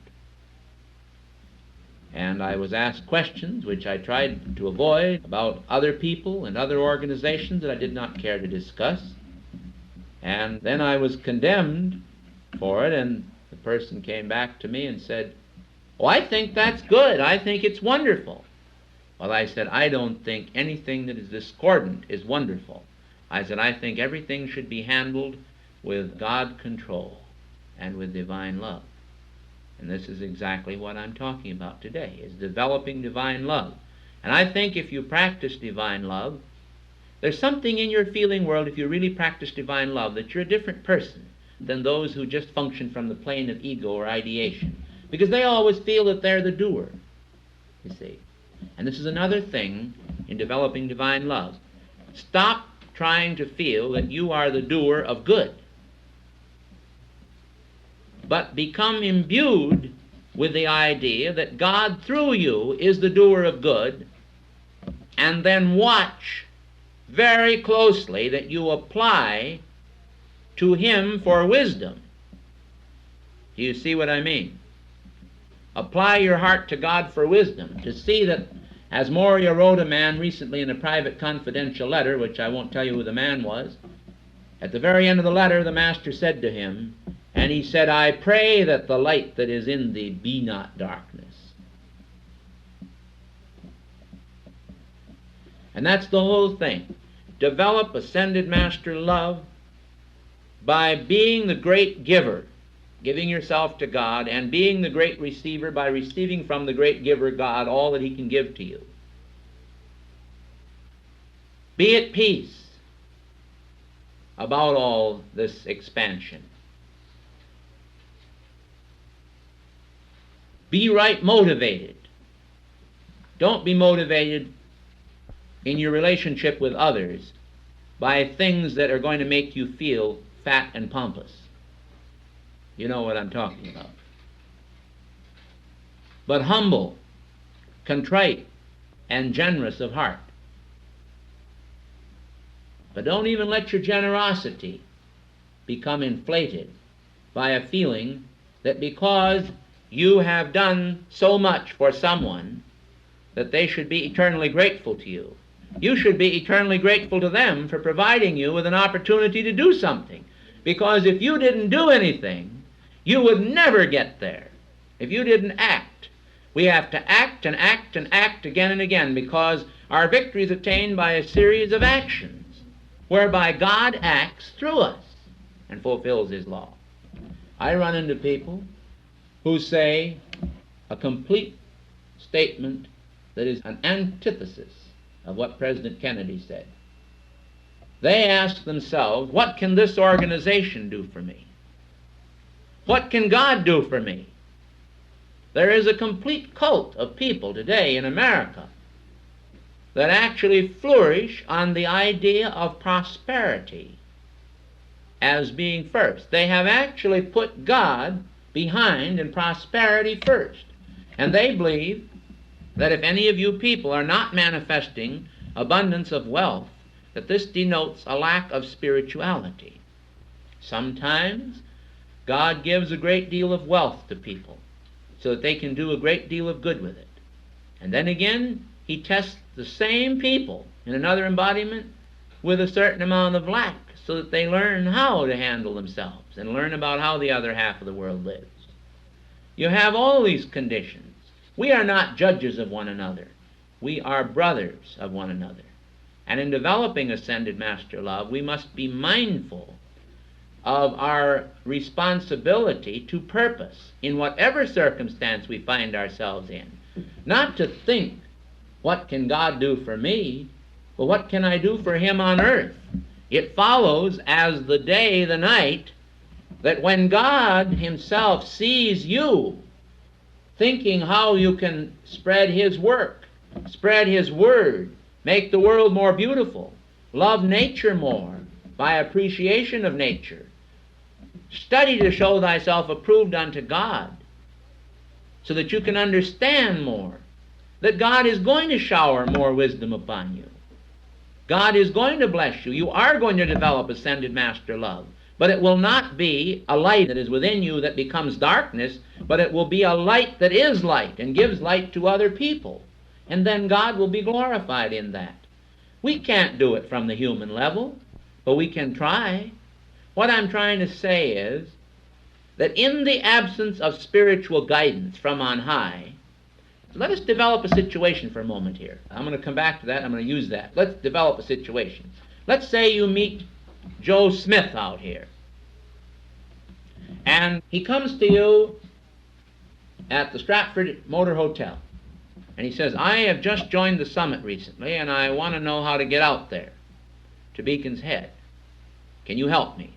And I was asked questions which I tried to avoid about other people and other organizations that I did not care to discuss. And then I was condemned for it, and the person came back to me and said, "Oh, I think that's good. I think it's wonderful." Well, I said, "I don't think anything that is discordant is wonderful." I said, "I think everything should be handled with God control and with divine love." And this is exactly what I'm talking about today, is developing divine love. And I think if you practice divine love, there's something in your feeling world, if you really practice divine love, that you're a different person than those who just function from the plane of ego or ideation. Because they always feel that they're the doer, you see. And this is another thing in developing divine love. Stop trying to feel that you are the doer of good, but become imbued with the idea that God through you is the doer of good, and then watch very closely that you apply to Him for wisdom. Do you see what I mean? Apply your heart to God for wisdom, to see that, as Moria wrote a man recently in a private confidential letter, which I won't tell you who the man was, at the very end of the letter the Master said to him, and he said, "I pray that the light that is in thee be not darkness." And that's the whole thing. Develop ascended master love by being the great giver, giving yourself to God, and being the great receiver by receiving from the great giver God all that He can give to you. Be at peace about all this expansion. Be right motivated. Don't be motivated in your relationship with others by things that are going to make you feel fat and pompous. You know what I'm talking about. But humble, contrite, and generous of heart. But don't even let your generosity become inflated by a feeling that because you have done so much for someone that they should be eternally grateful to you. You should be eternally grateful to them for providing you with an opportunity to do something. Because if you didn't do anything, you would never get there. If you didn't act. We have to act and act and act again and again, because our victory is attained by a series of actions whereby God acts through us and fulfills His law. I run into people who say a complete statement that is an antithesis of what President Kennedy said. They ask themselves, what can this organization do for me? What can God do for me? There is a complete cult of people today in America that actually flourish on the idea of prosperity as being first. They have actually put God behind and prosperity first. And they believe that if any of you people are not manifesting abundance of wealth, that this denotes a lack of spirituality. Sometimes God gives a great deal of wealth to people so that they can do a great deal of good with it. And then again, He tests the same people in another embodiment with a certain amount of lack so that they learn how to handle themselves and learn about how the other half of the world lives. You have all these conditions. We are not judges of one another. We are brothers of one another. And in developing ascended master love, we must be mindful of our responsibility to purpose in whatever circumstance we find ourselves in. Not to think, what can God do for me? But what can I do for Him on earth? It follows as the day, the night, that when God Himself sees you thinking how you can spread His work, spread His word, make the world more beautiful, love nature more by appreciation of nature, Study to show thyself approved unto God, so that you can understand more, that God is going to shower more wisdom upon you. God is going to bless you. You are going to develop ascended master love. But it will not be a light that is within you that becomes darkness, but it will be a light that is light and gives light to other people. And then God will be glorified in that. We can't do it from the human level, but we can try. What I'm trying to say is that in the absence of spiritual guidance from on high, let us develop a situation for a moment here. I'm going to come back to that. I'm going to use that. Let's develop a situation. Let's say you meet Joe Smith out here, and he comes to you at the Stratford Motor Hotel, and he says, I have just joined the summit recently, and I want to know how to get out there to Beacon's Head. Can you help me?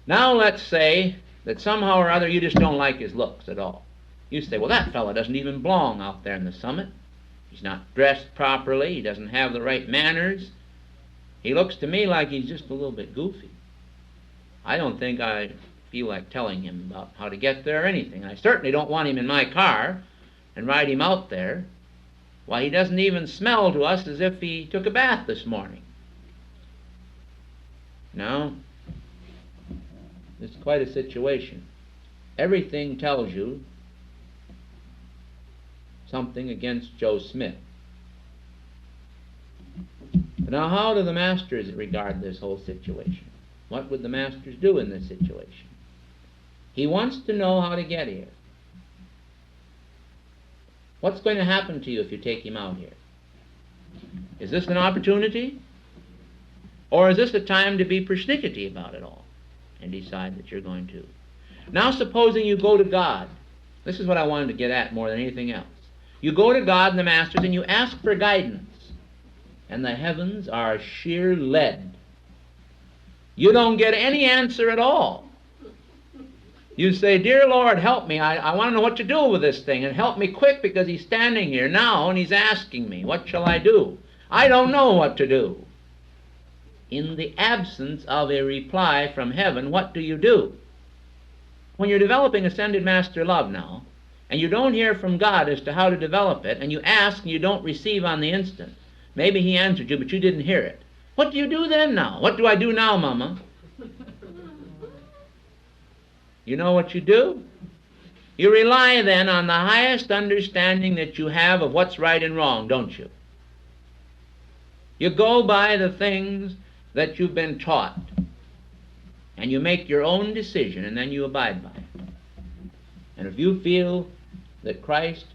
Now let's say that somehow or other you just don't like his looks at all. You say, well, that fellow doesn't even belong out there in the summit. He's not dressed properly. He doesn't have the right manners. He looks to me like he's just a little bit goofy. I don't think I feel like telling him about how to get there or anything. I certainly don't want him in my car and ride him out there. Why, he doesn't even smell to us as if he took a bath this morning. No, it's quite a situation. Everything tells you something against Joe Smith. Now, how do the masters regard this whole situation? What would the masters do in this situation? He wants to know how to get here. What's going to happen to you if you take him out here? Is this an opportunity? Or is this a time to be persnickety about it all and decide that you're going to? Now, supposing you go to God. This is what I wanted to get at more than anything else. You go to God and the masters and you ask for guidance. And the heavens are sheer lead. You don't get any answer at all. You say, dear Lord, help me. I want to know what to do with this thing, and help me quick, because he's standing here now and he's asking me, what shall I do? I don't know what to do. In the absence of a reply from heaven, what do? When you're developing ascended master love now, and you don't hear from God as to how to develop it, and you ask and you don't receive on the instant, maybe he answered you, but you didn't hear it. What do you do then now? What do I do now, Mama? You know what you do? You rely then on the highest understanding that you have of what's right and wrong, don't you? You go by the things that you've been taught, and you make your own decision, and then you abide by it. And if you feel that Christ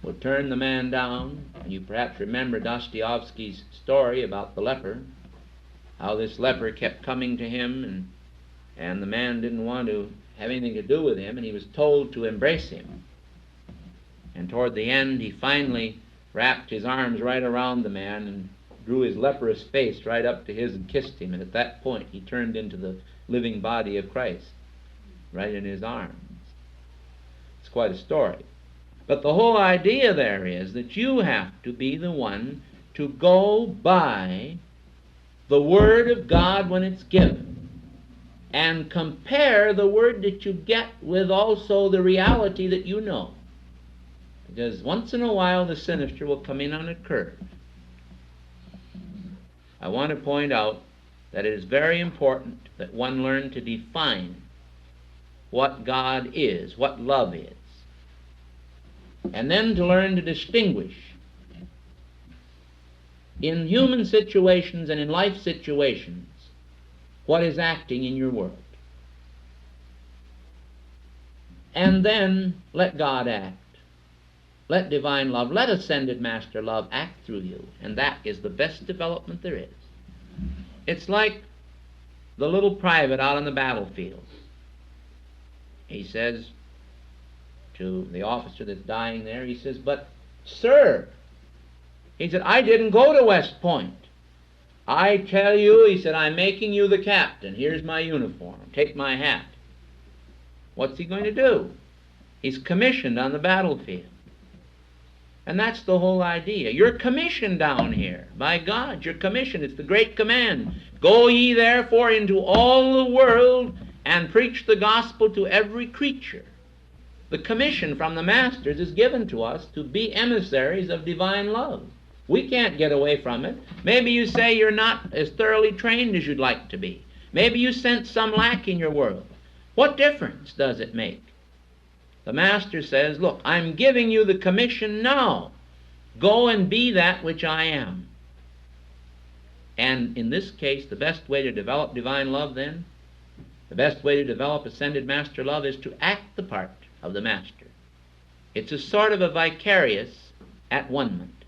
will turn the man down, and you perhaps remember Dostoevsky's story about the leper, how this leper kept coming to him, and the man didn't want to have anything to do with him, and he was told to embrace him. And toward the end, he finally wrapped his arms right around the man and drew his leprous face right up to his and kissed him. And at that point, he turned into the living body of Christ, right in his arms. It's quite a story. But the whole idea there is that you have to be the one to go by the Word of God when it's given, and compare the word that you get with also the reality that you know. Because once in a while the sinister will come in on a curve. I want to point out that it is very important that one learn to define what God is, what love is, and then to learn to distinguish in human situations and in life situations what is acting in your world. And then let God act. Let divine love, let ascended master love act through you. And that is the best development there is. It's like the little private out on the battlefield. He says to the officer that's dying there, he says, but sir, he said, I didn't go to West Point. I tell you, he said, I'm making you the captain. Here's my uniform. Take my hat. What's he going to do? He's commissioned on the battlefield. And that's the whole idea. You're commissioned down here. By God, you're commissioned. It's the great command. Go ye therefore into all the world and preach the gospel to every creature. The commission from the masters is given to us to be emissaries of divine love. We can't get away from it. Maybe you say you're not as thoroughly trained as you'd like to be. Maybe you sense some lack in your world. What difference does it make? The Master says, look, I'm giving you the commission now. Go and be that which I am. And in this case, the best way to develop divine love then, the best way to develop ascended master love is to act the part of the Master. It's a sort of a vicarious at-one-ment.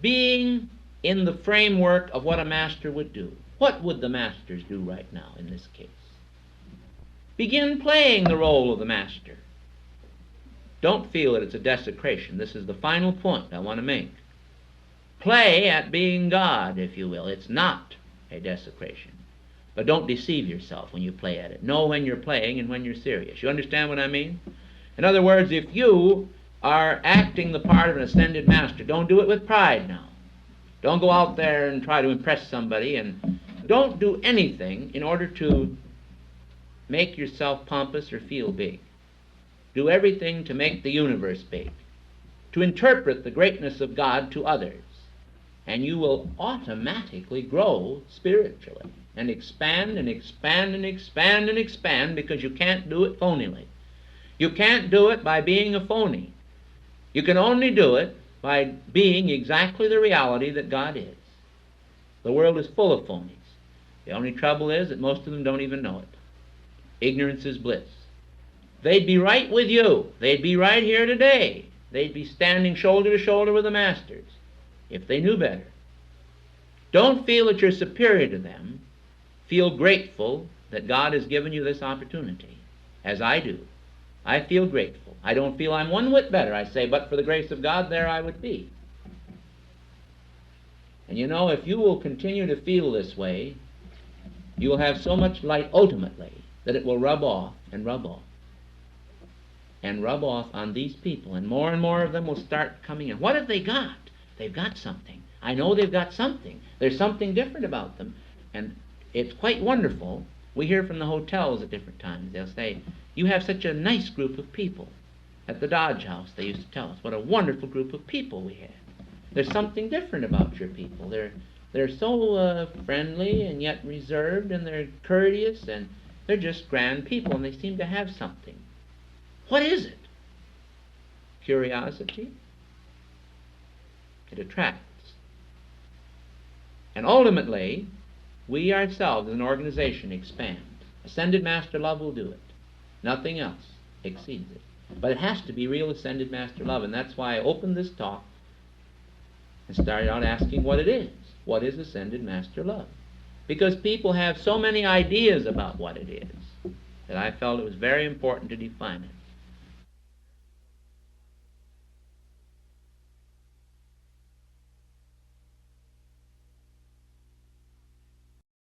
Being in the framework of what a master would do. What would the masters do right now in this case? Begin playing the role of the master. Don't feel that it's a desecration. This is the final point I want to make. Play at being God, if you will. It's not a desecration. But don't deceive yourself when you play at it. Know when you're playing and when you're serious. You understand what I mean? In other words, if you are acting the part of an ascended master, don't do it with pride now. Don't go out there and try to impress somebody, and don't do anything in order to make yourself pompous or feel big. Do everything to make the universe big, to interpret the greatness of God to others, and you will automatically grow spiritually and expand and expand and expand and expand, because you can't do it phonily. You can't do it by being a phony. You can only do it by being exactly the reality that God is. The world is full of phonies. The only trouble is that most of them don't even know it. Ignorance is bliss. They'd be right with you. They'd be right here today. They'd be standing shoulder to shoulder with the masters if they knew better. Don't feel that you're superior to them. Feel grateful that God has given you this opportunity, as I do. I feel grateful. I don't feel I'm one whit better. I say, but for the grace of God, there I would be. And you know, if you will continue to feel this way, you will have so much light ultimately that it will rub off and rub off and rub off on these people, and more of them will start coming in. What have they got? They've got something. I know they've got something. There's something different about them, and it's quite wonderful. We hear from the hotels at different times. They'll say, you have such a nice group of people. At the Dodge House, they used to tell us what a wonderful group of people we had. There's something different about your people. They're so friendly and yet reserved, and they're courteous, and they're just grand people, and they seem to have something. What is it? Curiosity. It attracts. And ultimately, we ourselves as an organization expand. Ascended Master Love will do it. Nothing else exceeds it. But it has to be real Ascended Master Love, and that's why I opened this talk and started out asking what it is. What is Ascended Master Love? Because people have so many ideas about what it is that I felt it was very important to define it.